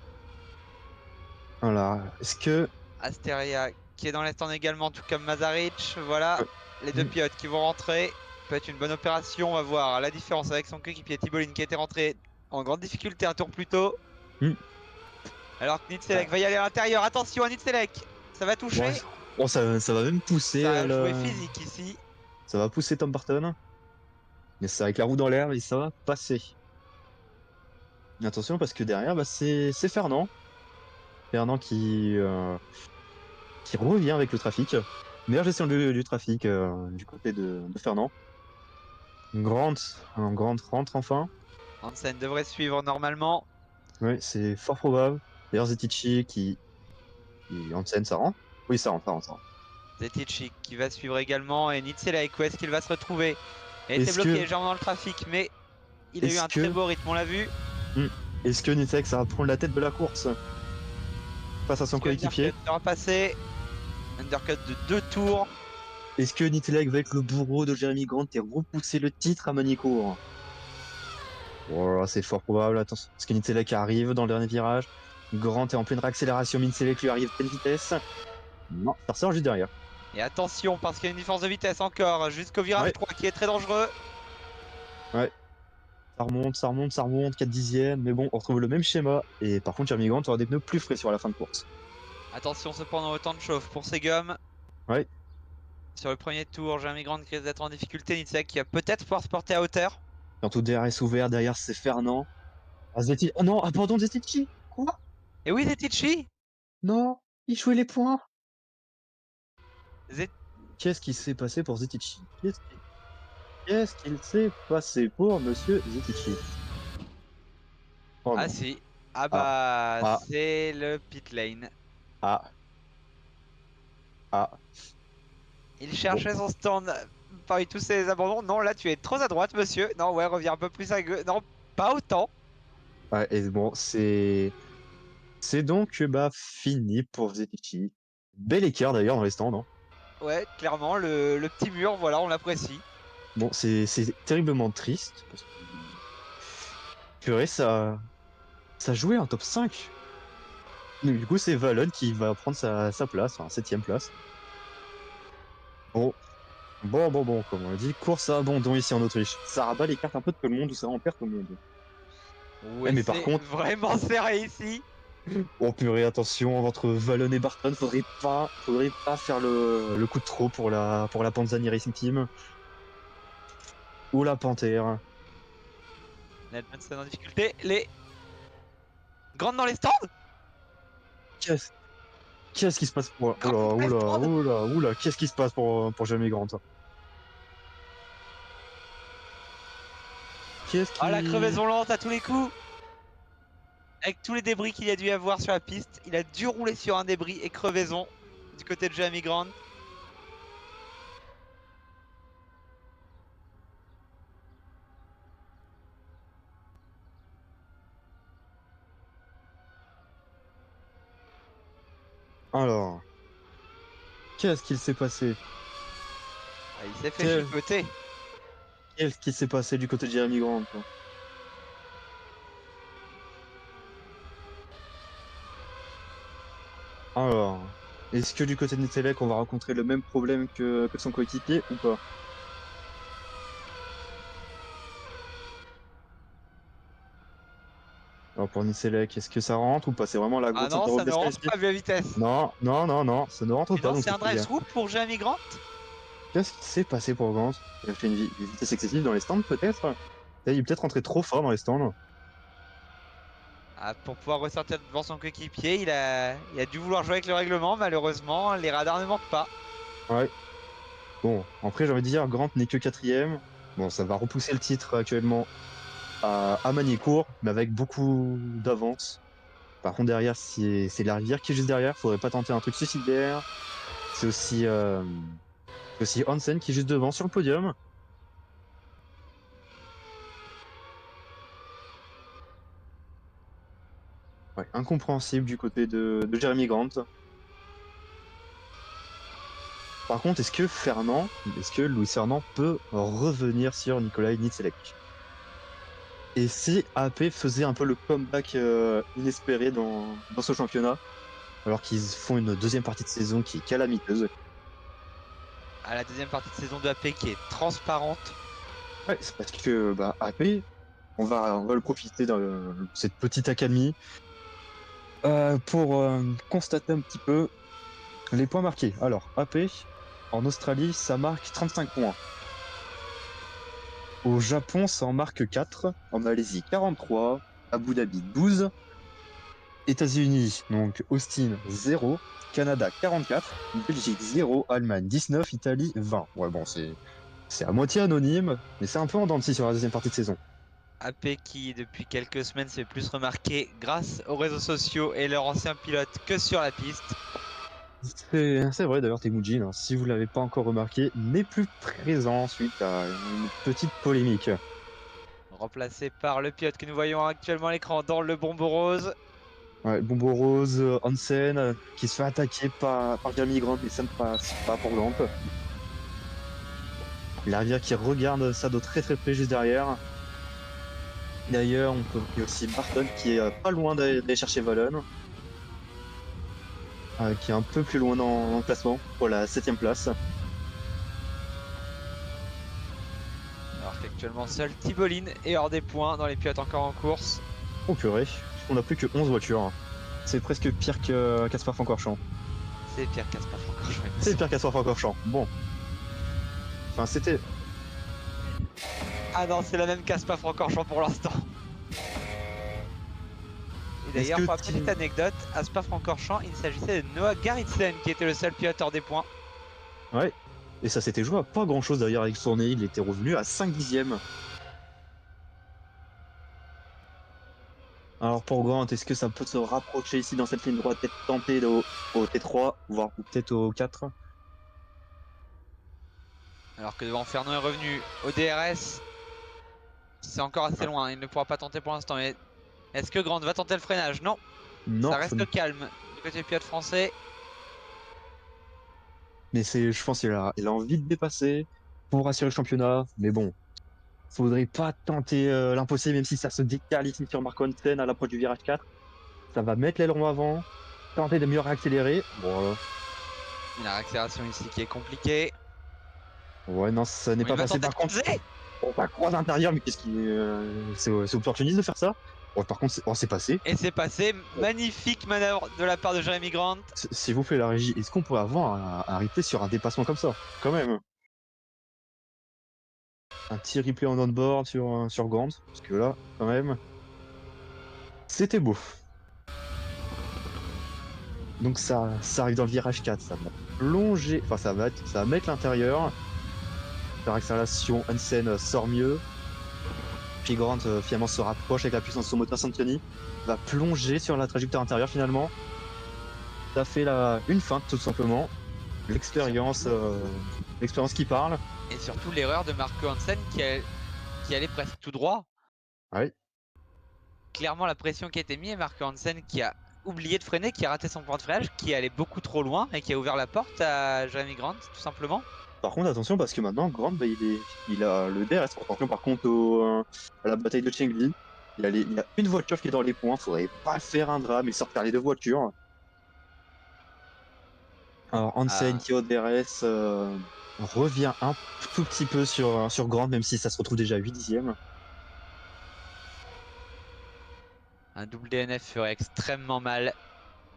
Voilà. Est-ce que... Asteria qui est dans les stands également, tout comme Massarich. Voilà, les 2 pilotes qui vont rentrer. Peut être une bonne opération. On va voir la différence avec son coéquipier Tibolin qui était rentré en grande difficulté un tour plus tôt. Alors que Nitzelek va y aller à l'intérieur. Attention à Nitzelek, ça va toucher. Ouais. Oh, ça va même pousser. Ça va jouer physique ici. Ça va pousser Tom Barton. Mais c'est avec la roue dans l'air et ça va passer. Attention parce que derrière, c'est Fernand. Fernand qui revient avec le trafic. Meilleure gestion du trafic du côté de Fernand. Grant rentre enfin. Hansen devrait suivre normalement. Oui, c'est fort probable. D'ailleurs, Zetici qui... Hansen, ça rentre? Oui, ça rentre. Zetici qui va suivre également. Et Nitzelek, où est-ce qu'il va se retrouver? Il était bloqué légèrement dans le trafic, mais il a eu un très beau rythme, on l'a vu. Est-ce que Nitzelek, ça va prendre la tête de la course face à son coéquipier? Il va passer. Undercut de 2 tours. Est-ce que Nittelec va être le bourreau de Jeremy Grant et repousser le titre à Manicourt? Oh, c'est fort probable, attention, parce que Nittelec arrive dans le dernier virage. Grant est en pleine réaccélération, Nittelec lui arrive pleine vitesse. Non, ça ressort juste derrière. Et attention, parce qu'il y a une différence de vitesse encore jusqu'au virage Ouais. 3 qui est très dangereux. Ouais. Ça remonte, 4 dixièmes, mais bon, on retrouve le même schéma. Et par contre, Jeremy Grant aura des pneus plus frais sur la fin de course. Attention cependant au temps de chauffe pour Segum. Ouais. Sur le premier tour, Jeremy Grant qui risque d'être en difficulté. Nitzek qui va peut-être pouvoir se porter à hauteur. Surtout DRS ouvert, derrière c'est Fernand. Ah, oh non, abandon Zetici. Quoi? Et oui, Zetici. Non, il jouait les points. Zet... Qu'est-ce qui s'est passé pour Zetici? Qu'est-ce qu'il s'est passé pour Monsieur Zetici? Oh Ah non. si. Ah Ah, bah ah, c'est le pit lane. ah, ah. Il Bon, cherchait son stand parmi tous ces abandons. Non, là tu es trop à droite, monsieur. Non, ouais, reviens un peu plus à gauche. Non, pas autant. ouais, et bon, c'est donc bah fini pour Zetici. Bel écart d'ailleurs dans les stands, hein. Ouais, clairement, le petit mur, voilà, on l'apprécie. Bon, c'est terriblement triste parce que purée, ça jouait un top 5. Donc, du coup, c'est Valon qui va prendre sa place, enfin, 7ème place. Bon, bon, comme on l'a dit, course à abandon ici en Autriche. Ça rabat les cartes un peu de tout le monde ou ça en perd tout le monde. Ouais, Mais par c'est contre, vraiment serré ici. oh purée, attention, entre Valon et Barton, faudrait pas faire le coup de trop pour la Panzani Racing Team. Ou la Panthère. Nedmanson en difficulté. Les grandes dans les stands. Qu'est-ce qu'est-ce qui se passe pour... Grandes dans les stands. Oula, qu'est-ce qui se passe pour Jamie Grant? Qu'est-ce Ah, la qui... crevaison lente à tous les coups. Avec tous les débris qu'il a dû avoir sur la piste, il a dû rouler sur un débris et crevaison du côté de Jeremy Grant. Alors, qu'est-ce qu'il s'est passé? Ah, il s'est fait Quel- chicoter. Qu'est-ce qui s'est passé du côté de Jeremy Grant? Alors, est-ce que du côté de Netelec, on va rencontrer le même problème que son coéquipier ou pas? Alors pour Netelec, est-ce que ça rentre ou pas? C'est vraiment la Ah grosse non, ça ne interrogation rentre ici. pas vu la vitesse. Non, ça ne rentre Et pas, non, donc c'est c'est un très drive bien. through pour Jeremy Grant. Qu'est-ce qui s'est passé pour Grant? Il a fait une vitesse excessive dans les stands, peut-être? Il est peut-être rentré trop fort dans les stands. Ah, pour pouvoir ressortir devant son coéquipier, il a dû vouloir jouer avec le règlement. Malheureusement, les radars ne manquent pas. Ouais. Bon, après, j'ai envie de dire, Grant n'est que 4ème. Bon, ça va repousser le titre actuellement à Magny-Cours, mais avec beaucoup d'avance. Par contre, derrière, c'est la rivière qui est juste derrière. Faudrait pas tenter un truc suicidaire. C'est aussi Hansen qui est juste devant sur le podium. Ouais, incompréhensible du côté de Jeremy Grant. Par contre, est-ce que Louis Fernand peut revenir sur Nikolai Nitzelek? Et si AP faisait un peu le comeback inespéré dans ce championnat, alors qu'ils font une deuxième partie de saison qui est calamiteuse? À la deuxième partie de saison de AP qui est transparente. Ouais, c'est parce que bah, AP, on va le profiter de cette petite accalmie pour constater un petit peu les points marqués. Alors, AP, en Australie, ça marque 35 points. Au Japon, ça en marque 4. En Malaisie, 43. Abu Dhabi, 12. États-Unis, donc Austin, 0. Canada, 44. Belgique, 0. Allemagne, 19. Italie, 20. Ouais, bon, c'est à moitié anonyme, mais c'est un peu en dents de scie sur la deuxième partie de saison. AP qui, depuis quelques semaines, s'est plus remarqué grâce aux réseaux sociaux et leurs anciens pilotes que sur la piste. C'est vrai d'ailleurs, Temujin, hein, si vous l'avez pas encore remarqué, n'est plus présent suite à une petite polémique. Remplacé par le pilote que nous voyons actuellement à l'écran dans le bombe rose. Ouais, Bombo Rose, Hansen, qui se fait attaquer par Jeremy Grant, mais ça ne passe pas pour Grant. La rivière qui regarde ça de très très près juste derrière. D'ailleurs, il y a aussi Barton qui est pas loin d'aller chercher Valen, qui est un peu plus loin dans le classement pour la 7ème place. Alors qu'actuellement seul Thibaulin est hors des points dans les pilotes encore en course. Oh purée, on n'a plus que 11 voitures. C'est presque pire que Caspar Francorchamps. C'est pire qu'Aspar Francorchamps. C'est pire qu'Caspar Francorchamps. Bon. Enfin, c'était. Ah non, c'est la même qu'Aspar Francorchamps pour l'instant. Et d'ailleurs, Est-ce que pour la petite anecdote, à Spa-Francorchamps, il s'agissait de Noah Garritsen qui était le seul pilote hors des points. Ouais. Et ça s'était joué à pas grand chose d'ailleurs avec Fournier, il était revenu à 5 dixièmes. Alors pour Grant, est-ce que ça peut se rapprocher ici dans cette ligne droite, peut-être tenter au T3, voire peut-être au 4? Alors que devant Fernand est revenu au DRS. C'est encore assez loin, il ne pourra pas tenter pour l'instant. Mais est-ce que Grant va tenter le freinage? Non, Non, ça reste calme du côté pilote français. mais je pense qu'il a envie de dépasser pour assurer le championnat. Mais bon, faudrait pas tenter l'impossible, même si ça se décale ici sur Marco Hansen à l'approche du virage 4. Ça va mettre l'aileron avant, tenter de mieux réaccélérer. Bon, La réaccélération ici qui est compliquée. ouais, non, ça n'est Bon, il pas va passé tenter par de contre. croiser. On va croiser à l'intérieur, mais qu'est-ce qui. C'est opportuniste de faire ça. Bon, par contre, c'est passé. Et c'est passé. Magnifique manœuvre de la part de Jeremy Grant. S'il vous plaît, la régie, est-ce qu'on pourrait avoir un replay sur un dépassement comme ça? Quand même. Un petit replay en on-board sur Gant, parce que là, quand même, c'était beau. Donc ça arrive dans le virage 4, ça va plonger, enfin ça va mettre l'intérieur. Par accélération, Hansen sort mieux. Puis Grant finalement se rapproche avec la puissance de son moteur Santoni. Va plonger sur la trajectoire intérieure finalement. Ça fait une feinte tout simplement. L'expérience qui parle. Et surtout l'erreur de Marco Hansen qui allait presque tout droit. Ouais. Clairement la pression qui a été mise et Marco Hansen qui a oublié de freiner, qui a raté son point de freinage, qui allait beaucoup trop loin et qui a ouvert la porte à Jeremy Grant tout simplement. Par contre, attention parce que maintenant, Grant, bah, il a le DRS. Attention par contre à la bataille de Chengli. Il y a une voiture qui est dans les points. Faudrait pas faire un drame et sortir les deux voitures. Alors Hansen qui au DRS revient un tout petit peu sur Grant, même si ça se retrouve déjà à 8 dixièmes. Un double DNF ferait extrêmement mal.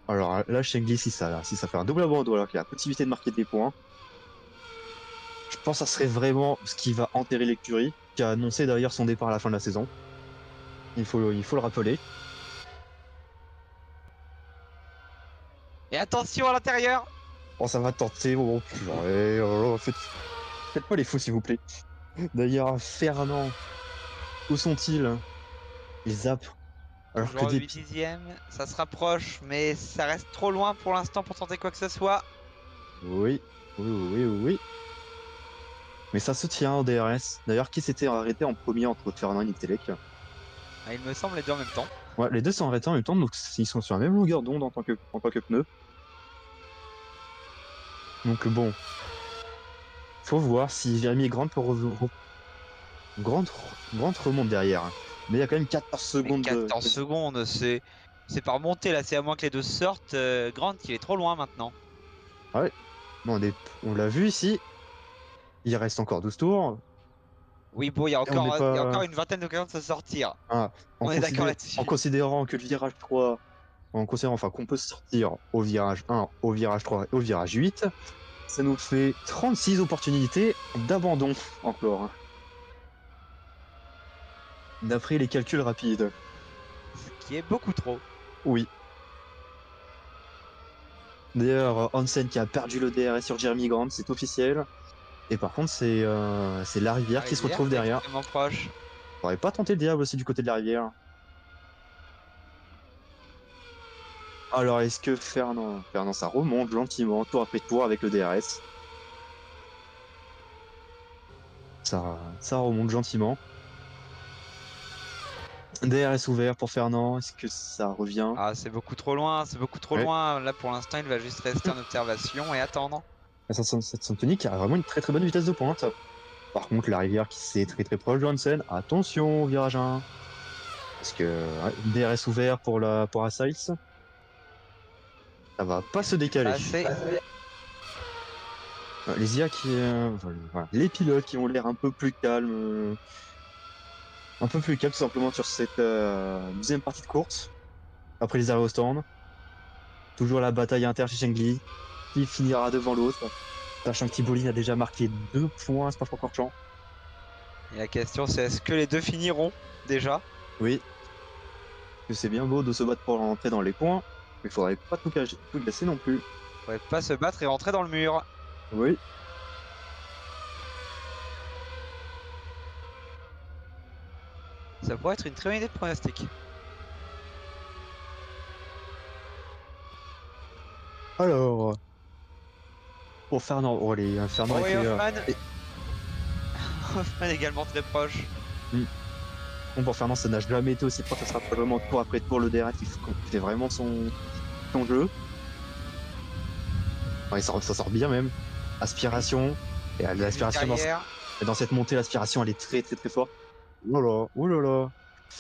Alors là, Chengli, si ça fait un double abandon alors qu'il a la possibilité de marquer des points, je pense que ça serait vraiment ce qui va enterrer l'écurie, qui a annoncé d'ailleurs son départ à la fin de la saison. Il faut le rappeler. Et attention à l'intérieur. Oh, ça va tenter. Oh, purée, oh, faites pas les fous, s'il vous plaît. D'ailleurs, Fernand, où sont-ils? Ils zappent. Alors que Toujours 8 dixièmes, ça se rapproche, mais ça reste trop loin pour l'instant pour tenter quoi que ce soit. Oui, oui, oui, oui, oui. Mais ça se tient au DRS. D'ailleurs, qui s'était arrêté en premier entre Fernand et Nick? Ah, il me semble les deux en même temps. Ouais, les deux sont arrêtés en même temps, donc ils sont sur la même longueur d'onde en tant que pneu. Donc bon, faut voir si Jeremy Grant peut Grant remonte derrière. Mais il y a quand même 14 Mais secondes 14 secondes, c'est pas remonté là, c'est à moins que les deux sortent. Grant, il est trop loin maintenant. Ouais, bon, on l'a vu ici. Il reste encore 12 tours. Oui, bon, il y a Et on n'est encore pas. une vingtaine d'occasions de se sortir. Ah, On est d'accord là-dessus. en considérant que le virage 3, en considérant enfin, qu'on peut sortir au virage 1, au virage 3 et au virage 8, ça nous fait 36 opportunités d'abandon encore, hein. D'après les calculs rapides. Ce qui est beaucoup trop. Oui. D'ailleurs, Hansen qui a perdu le DRS sur Jeremy Grant, c'est officiel. Et par contre, c'est la rivière qui se retrouve C'est derrière. extrêmement proche. On aurait pas tenté le diable aussi du côté de la rivière. Alors, est-ce que Fernand, ça remonte gentiment, tour après tour avec le DRS. Ça remonte gentiment. DRS ouvert pour Fernand, est-ce que ça revient? Ah, c'est beaucoup trop loin, c'est beaucoup trop Ouais. loin. Là, pour l'instant, il va juste rester en observation et attendre. Cette Santoni qui a vraiment une très très bonne vitesse de pointe. Par contre, la rivière qui s'est très très proche de Hansen. Attention au virage 1. Parce que ouais, DRS ouvert pour Assails. Ça va pas se décaler. Assez. Les IA qui. Voilà. Les pilotes qui ont l'air un peu plus calmes tout simplement sur cette deuxième partie de course. Après les arrêts au stand. Toujours la bataille inter chez Chengli. Qui finira devant l'autre. Sachant que Thibaulin a déjà marqué 2 points à Spa-Francorchamps. Et la question, c'est est-ce que les deux finiront déjà? Oui, que c'est bien beau de se battre pour rentrer dans les points, mais il faudrait pas tout casser non plus. Faudrait pas se battre et rentrer dans le mur. Oui. Ça pourrait être une très bonne idée de pronostic. Alors, pour Fernand, oh, Fernand Oh, et était. Hoffman. Hoffman également très proche. Hmm. Bon, pour Fernand, ça n'a jamais été aussi proche, ça sera probablement tour après tour le DRS, il fait vraiment son jeu. Ouais, ça sort bien même. Aspiration, et l'aspiration dans cette montée, l'aspiration elle est très très très forte. Oh là là.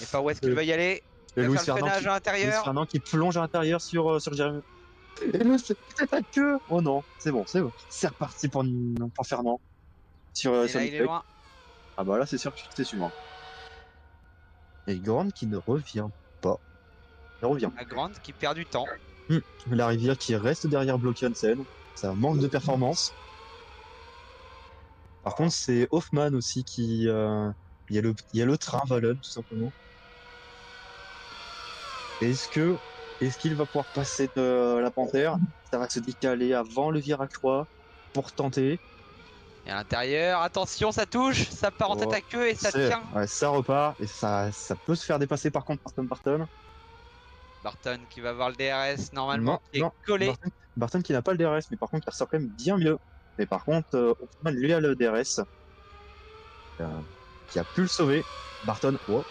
Et par où est-ce qu'il Euh, va y aller? et Il va faire le freinage à Louis l'intérieur. Fernand qui plonge à l'intérieur sur Jérémy. Et là, c'est la queue. Oh non, c'est bon, c'est bon. C'est reparti pour Fernand Et sur là, il est l'Itech. loin. Ah bah là, c'est sûr que c'est sûr. Et Grande qui ne revient pas. Il revient. La grande qui perd du temps. La rivière qui reste derrière bloqué Hansen. Ça manque de performance. Par contre, c'est Hoffman aussi qui. Il y a le train Valen, tout simplement. Est-ce que est-ce qu'il va pouvoir passer de la Panthère? Ça va se décaler avant le virage 3 pour tenter. Et à l'intérieur, attention, ça touche. Ça part en tête Oh, à queue et ça tient. ouais, ça repart et ça peut se faire dépasser par contre par Tom Barton. Barton qui va voir le DRS Non, normalement qui est non, collé. Barton qui n'a pas le DRS, mais par contre il ressort quand même bien mieux. Mais par contre, Hoffman lui a le DRS, euh, qui a pu le sauver. Barton, oh,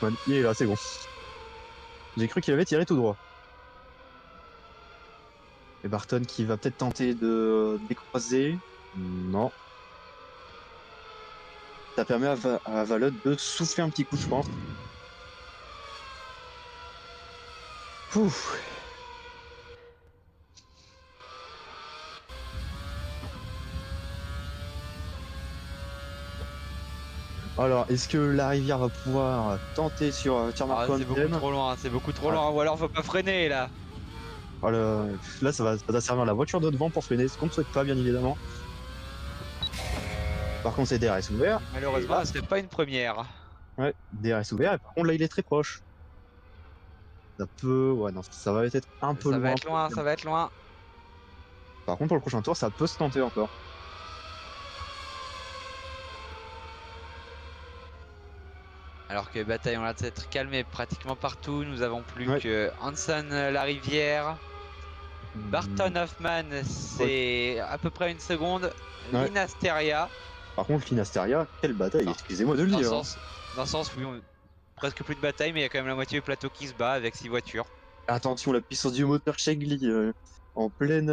Hoffman, il est là, c'est bon. J'ai cru qu'il avait tiré tout droit. Et Barton qui va peut-être tenter de décroiser. Non. Ça permet à Valot de souffler un petit coup, je pense. Ouf. Alors, est-ce que la rivière va pouvoir tenter sur Ah, Marco c'est beaucoup Hansen? trop loin, c'est beaucoup trop Ah, loin. Ou alors faut pas freiner là. oh, là, ça va servir la voiture de devant pour freiner, ce qu'on ne souhaite pas, bien évidemment. Par contre, c'est DRS ouvert. Et Malheureusement, là, ce serait pas une première. ouais, DRS ouvert. Et par contre, là, il est très proche. Ça peut. Ouais, non, ça va être un peu Ça va loin. être loin, ça va être loin. Par contre, pour le prochain tour, ça peut se tenter encore. Alors que bataille, on l'a peut-être calmé pratiquement partout. Nous avons plus Ouais. que Hansen la rivière. Hmm, Barton Hoffman, ouais. c'est à peu près une seconde. Ouais. Linasteria, Par contre, Finasteria, quelle bataille, enfin, excusez-moi de le dans le dire, hein. sens, dans le sens où presque plus de bataille, mais il y a quand même la moitié du plateau qui se bat avec 6 voitures. Attention, la puissance du moteur Chegli, en pleine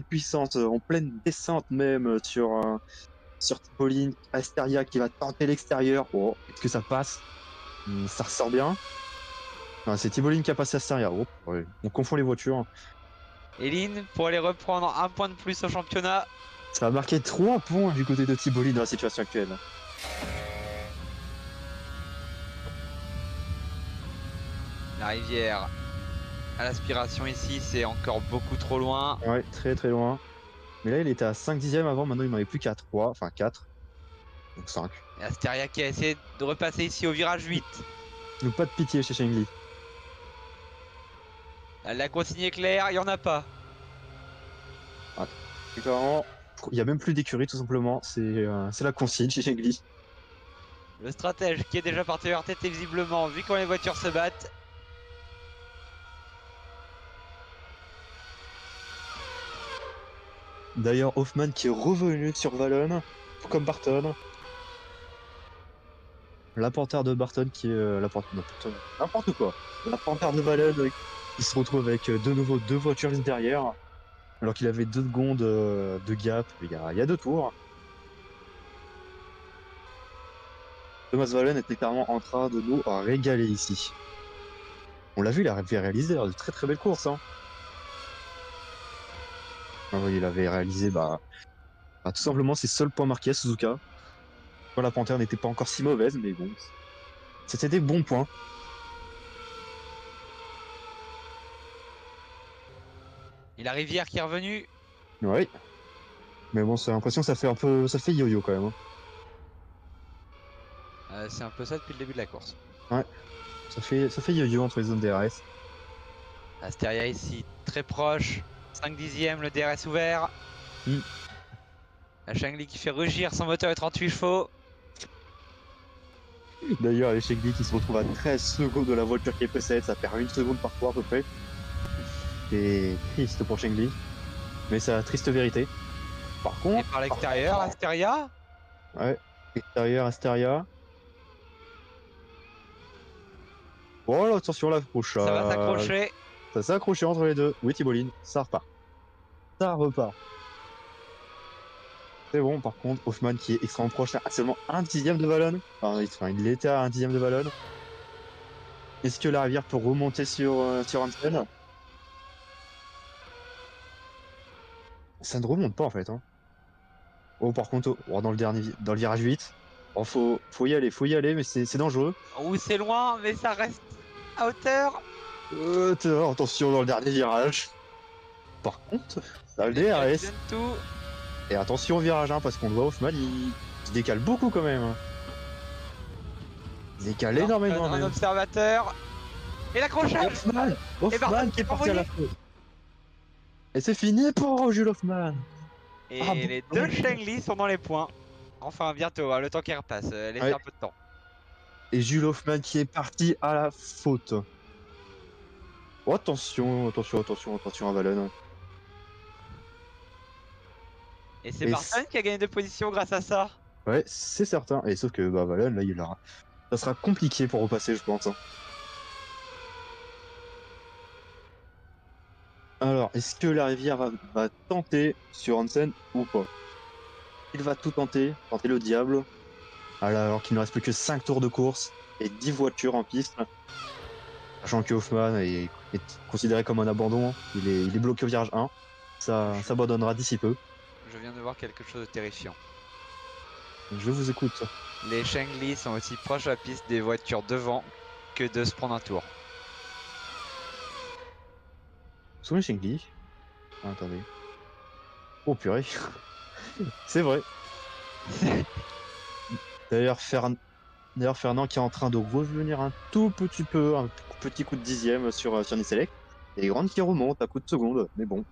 puissance, en pleine descente même sur Tipoline, Asteria qui va tenter l'extérieur. Oh, est-ce que ça passe? Ça ressort bien. Ah, c'est Tipoline qui a passé Asteria. Oh, ouais, on confond les voitures. Eline pour aller reprendre un point de plus au championnat. Ça va marquer 3 points du côté de Tipoline dans la situation actuelle. La rivière à l'aspiration ici, c'est encore beaucoup trop loin. Ouais, très très loin. Mais là, il était à 5 dixièmes avant, maintenant il n'en est plus qu'à 3, enfin 4, donc 5. Et Asteria qui a essayé de repasser ici au virage 8. Donc pas de pitié chez Shengli. La consigne est claire, il n'y en a pas. Ah, clairement, il n'y a même plus d'écurie tout simplement, c'est la consigne chez Shengli. Le stratège qui est déjà parti en tête visiblement, vu quand les voitures se battent. D'ailleurs, Hoffman qui est revenu sur Vallon, tout comme Barton. la panthère de Barton qui est n'importe quoi. La panthère de Valen qui se retrouve avec de nouveau 2 voitures juste derrière, alors qu'il avait 2 secondes de gap il y a 2 tours. Thomas Valen était clairement en train de nous régaler ici. On l'a vu, il avait réalisé de très très belles courses. Hein. Il avait réalisé tout simplement ses seuls points marqués à Suzuka. La panthère n'était pas encore si mauvaise, mais bon, c'était des bons points. Et la rivière qui est revenue. Oui. Mais bon, j'ai l'impression que ça fait yo-yo quand même. C'est un peu ça depuis le début de la course. Ouais. Ça fait yo-yo entre les zones DRS. Asteria ici très proche. 5 dixièmes, le DRS ouvert. La Shangli qui fait rugir son moteur et 38 chevaux. D'ailleurs, les Shegli qui se retrouvent à 13 secondes de la voiture qui est précède, ça perd 1 seconde par tour à peu près. C'est triste pour Shengli. Mais c'est la triste vérité. Par Et contre. par l'extérieur, Asteria. Ouais. Extérieur, Asteria. Oh là, attention l'accrochage. Ça va s'accrocher. Ça s'est accroché entre les deux. Oui, Thibault, ça repart. Ça repart. C'est bon, par contre, Hoffman qui est extrêmement proche, à seulement 1 dixième de Vallon. Enfin, il était à 1 dixième de Vallon. Est-ce que la rivière peut remonter sur Hansen? Ça ne remonte pas en fait. Hein. Oh, par contre, dans le virage 8, faut y aller, mais c'est dangereux. Ouh, c'est loin, mais ça reste à hauteur. Attention dans le dernier virage. Par contre, ça le Les pilotes DRS. viennent tout. Et attention au virage, parce qu'on le voit, Hoffman, il se décale beaucoup quand même. Hein. Il décale énormément Un même. observateur. Et l'accrochage. Hoffman qui est parti à la faute. Et c'est fini pour Jules Hoffman. Et les deux Shengli sont dans les points. Enfin, bientôt, le temps qui repasse. Laissez un peu de temps. Et Jules Hoffman qui est parti à la faute. Oh, attention à Vallon. Et c'est Barton qui a gagné 2 positions grâce à ça. Ouais, c'est certain. Et sauf que Vallon, là, ça sera compliqué pour repasser, je pense. Hein. Alors, est-ce que la rivière va tenter sur Hansen ou pas? Il va tout tenter le diable, alors qu'il ne reste plus que 5 tours de course et 10 voitures en piste. Sachant que Hoffman est considéré comme un abandon, il est bloqué au virage 1. Ça s'abandonnera d'ici peu. Je viens de voir quelque chose de terrifiant. Je vous écoute. Les Shengli sont aussi proches de la piste des voitures devant que de se prendre un tour. Sont les Shengli. Attendez. Oh purée. C'est vrai. D'ailleurs, Fernand qui est en train de revenir un tout petit peu, un petit coup de dixième sur Niselec. Et Grande qui remonte à coup de seconde, mais bon.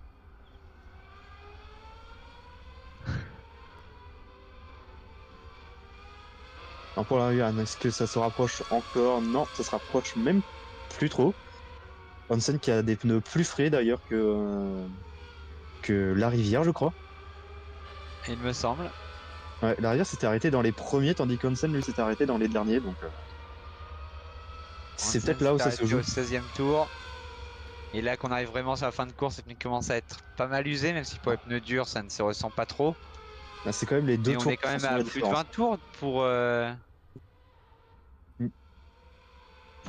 Alors pour la Rivière, est-ce que ça se rapproche encore? Non, ça se rapproche même plus trop. Hansen qui a des pneus plus frais d'ailleurs que la Rivière, je crois. Il me semble. Ouais, la Rivière s'était arrêtée dans les premiers, tandis qu'Hansen lui s'était arrêté dans les derniers, donc c'est peut-être là où ça se joue. Au 16e tour. Et là qu'on arrive vraiment sur la fin de course, les pneus commencent à être pas mal usés, même si pour les pneus durs ça ne se ressent pas trop. Là, c'est quand même les deux Et tours. on est quand même à plus de 20 tours pour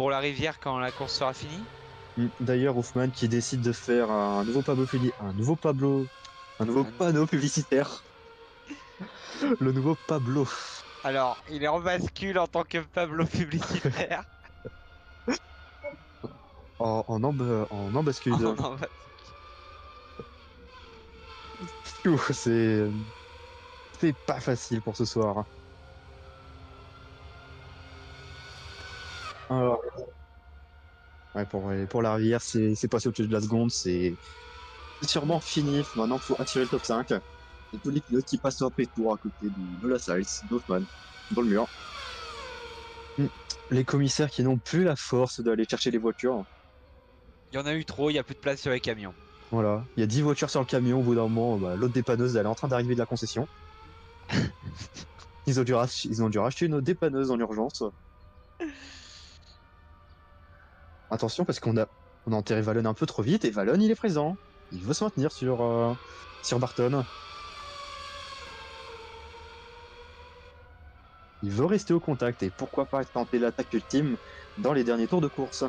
la rivière quand la course sera finie. D'ailleurs, Hoffman qui décide de faire un nouveau panneau publicitaire. Le nouveau Pablo. Alors, il est en bascule en tant que Pablo publicitaire. En embascule. C'est pas facile pour ce soir. Alors, ouais, pour la rivière, c'est passé au-dessus de la seconde, c'est sûrement fini. Maintenant, il faut attirer le top 5. Et tous les pilotes qui passent après tour à côté de la Sainz, d'Hoffman, dans le mur. Les commissaires qui n'ont plus la force d'aller chercher les voitures. Il y en a eu trop, il n'y a plus de place sur les camions. Voilà, il y a 10 voitures sur le camion. Au bout d'un moment, l'autre dépanneuse, elle est en train d'arriver de la concession. Ils ont dû racheter une autre dépanneuse en urgence. Attention parce on a enterré Vallon un peu trop vite et Vallon il est présent. Il veut se maintenir sur Barton. Il veut rester au contact et pourquoi pas tenter l'attaque ultime dans les derniers tours de course.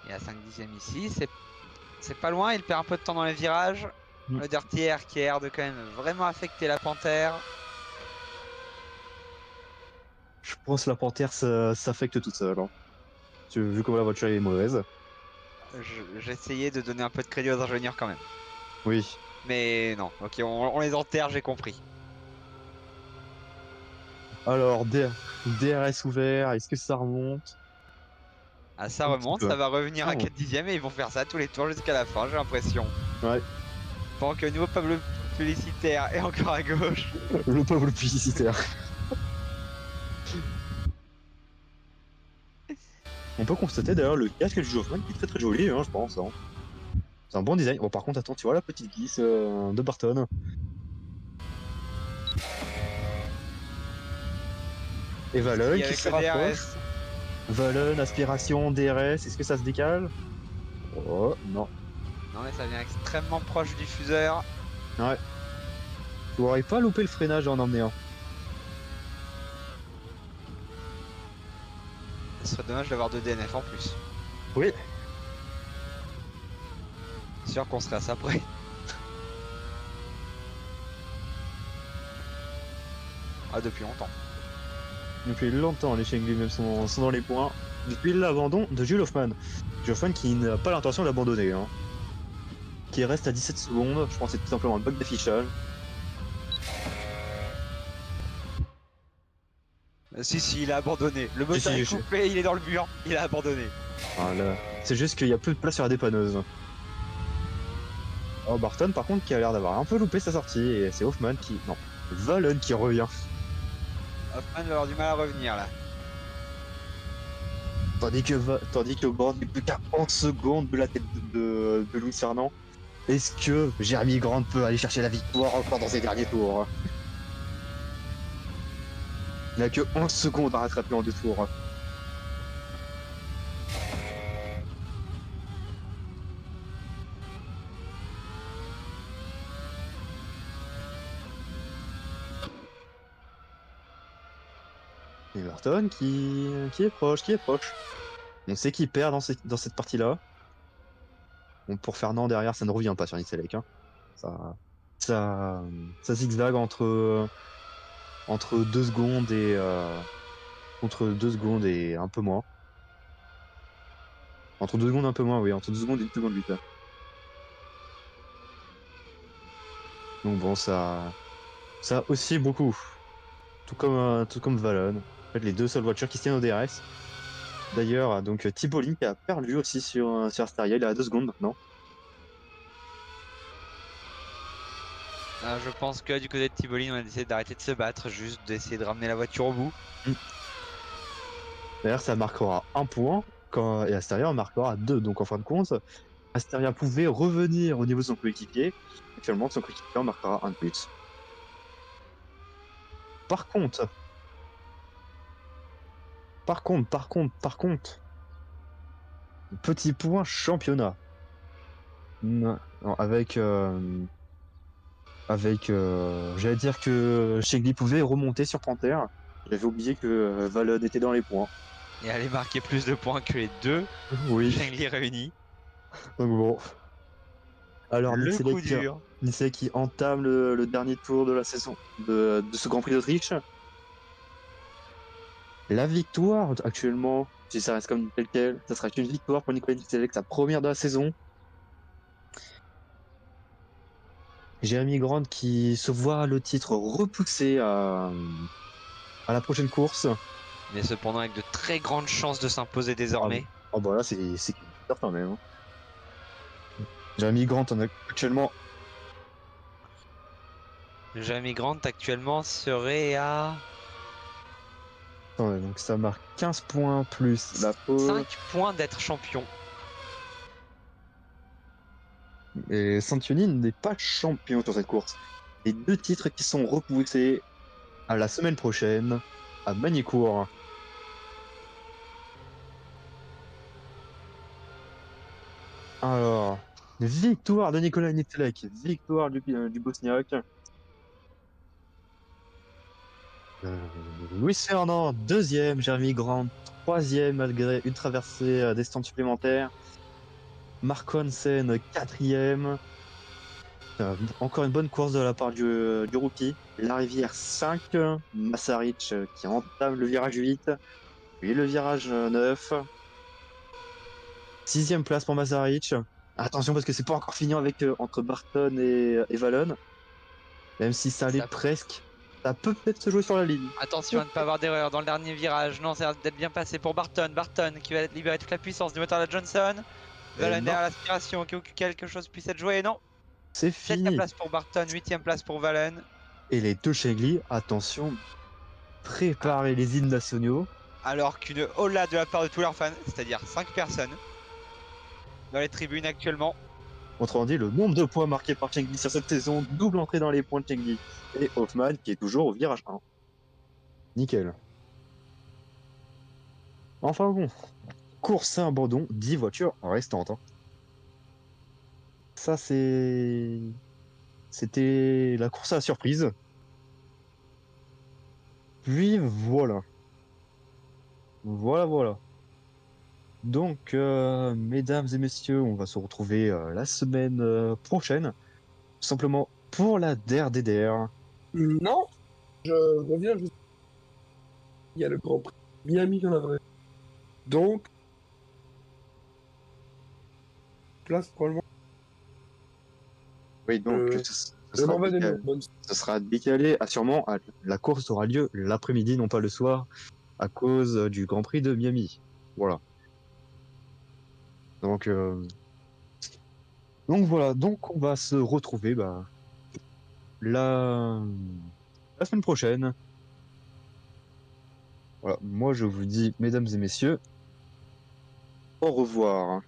Il y a 5 dixièmes ici, c'est pas loin, il perd un peu de temps dans les virages. Mm. Le Dirty Air qui a l'air de quand même vraiment affecter la Panthère. Je pense que la Panthère s'affecte toute seule, hein. Vu comment la voiture est mauvaise. J'essayais de donner un peu de crédit aux ingénieurs quand même. Oui. Mais non, ok, on les enterre, j'ai compris. Alors, DRS ouvert, est-ce que ça remonte? Ah, ça Un petit remonte, peu. ça va revenir Ça à remonte. 4 dixièmes et ils vont faire ça tous les tours jusqu'à la fin, j'ai l'impression. Ouais. Pendant que nouveau Pablo publicitaire est encore à gauche. Le pauvre publicitaire. On peut constater d'ailleurs le casque du Hoffman qui est très très joli, hein, je pense, hein. C'est un bon design. Bon, par contre, attends, tu vois la petite glisse de Barton. Et Vallon qui Avec se le rapproche. DRS. Vallon, aspiration, DRS, est-ce que ça se décale? Oh, non. Non mais ça vient extrêmement proche du diffuseur. Ouais. Tu aurais pas loupé le freinage en emmener un. Ce serait dommage d'avoir 2 DNF en plus. Oui. Sûr qu'on serait à ça près. Ah, depuis longtemps. Depuis longtemps, les Chengdu même sont dans les points. Depuis l'abandon de Jules Hoffman. Jules Hoffman qui n'a pas l'intention d'abandonner, hein. Qui reste à 17 secondes. Je pense que c'est tout simplement un bug d'affichage. Si, il a abandonné. Le moteur si, est coupé, il est dans le mur, il a abandonné. Voilà. C'est juste qu'il y a plus de place sur la dépanneuse. Oh, Barton, par contre, qui a l'air d'avoir un peu loupé sa sortie. Et c'est Hoffman qui... Non. Vallon qui revient. Hoffman va avoir du mal à revenir là. Tandis que Bond n'est plus qu'à 11 secondes de la tête de Louis Fernand. Est-ce que Jeremy Grant peut aller chercher la victoire encore dans ses derniers tours? Il n'a que 11 secondes à rattraper en 2 tours. Et Barton qui est proche, qui est proche. On sait qu'il perd dans cette partie-là. Bon, pour Fernand derrière, ça ne revient pas sur Nicelec, hein. Ça, ça, ça zigzague entre 2 secondes et entre 2 secondes et un peu moins. Entre 2 secondes un peu moins, oui, entre 2 secondes et 1 seconde 8. Donc bon, ça oscille beaucoup. Tout comme Vallon. En fait, les deux seules voitures qui se tiennent au DRS. D'ailleurs, donc Thibault Link a perdu aussi sur Asteria, il est à 2 secondes maintenant. Je pense que du côté de Tibolin, on a décidé d'arrêter de se battre, juste d'essayer de ramener la voiture au bout. D'ailleurs, ça marquera 1 point et Asteria en marquera 2. Donc en fin de compte, Asteria pouvait revenir au niveau de son coéquipier. Actuellement, son coéquipier en marquera 1 de plus. Par contre, par contre, petit point championnat. Non, j'allais dire que Shegli pouvait remonter sur Panthère. J'avais oublié que Vallon était dans les points. Et aller marquer plus de points que les deux Oui, Shengli réunis. donc bon. Alors, Le coup dur. Nicelec qui entame le dernier tour de la saison de ce Grand Prix d'Autriche. La victoire, actuellement, si ça reste comme tel quel, ça sera une victoire pour Nicolas Nicelec, sa première de la saison. Jérémy Grant qui se voit le titre repoussé à la prochaine course. Mais cependant avec de très grandes chances de s'imposer désormais. Ah bah là, c'est certain même, hein. Jérémy Grant en a actuellement. Jamie Grant actuellement serait à Attendez, donc ça marque 15 points plus la pole. 5 points d'être champion. Et Santini n'est pas champion sur cette course. Les 2 titres qui sont repoussés à la semaine prochaine. à Magny-Cours. Alors, victoire de Nicolas Nitelek, victoire du Bosniaque. Luis Fernand, deuxième, Jeremy Grant, troisième malgré une traversée des stands supplémentaires. Mark Hansen, quatrième. Encore une bonne course de la part du rookie. La Rivière 5, Massaric qui entame le virage 8, puis le virage 9. Sixième place pour Massaric. Attention parce que c'est pas encore fini avec entre Barton et Vallon. Même si ça allait Ça- presque, ça peut peut-être se jouer sur la ligne. Attention à ne pas avoir d'erreur dans le dernier virage. Non, ça a l'air d'être bien passé pour Barton. Barton qui va libérer toute la puissance du moteur de Johnson. Et Vallon non, derrière l'aspiration, que quelque chose puisse être joué. Non. c'est 7ème fini. place pour Barton, 8ème place pour Vallon. Et les deux Chegli, attention, Ah, préparez les hymnes nationaux. alors qu'une hola de la part de tous leurs fans, c'est-à-dire 5 personnes dans les tribunes actuellement. Autrement dit, le nombre de points marqués par Chengli sur cette saison, double entrée dans les points de Chengli. Et Hoffman qui est toujours au virage 1. Nickel. Enfin bon, course à abandon, 10 voitures restantes. Ça, c'était la course à la surprise. Puis voilà. Voilà, voilà. Donc, mesdames et messieurs, on va se retrouver la semaine prochaine, tout simplement pour la DRDDR. Non, je reviens juste. Il y a le Grand Prix de Miami qu'on a vrai. Donc, place probablement. Oui, donc, Euh, ce je sera m'en vais de décalé. nous. Bonne Ce sera décalé. Sûrement, la course aura lieu l'après-midi, non pas le soir, à cause du Grand Prix de Miami. Voilà. Donc, voilà. Donc, on va se retrouver la... la semaine prochaine. Voilà. Moi, je vous dis, mesdames et messieurs, au revoir.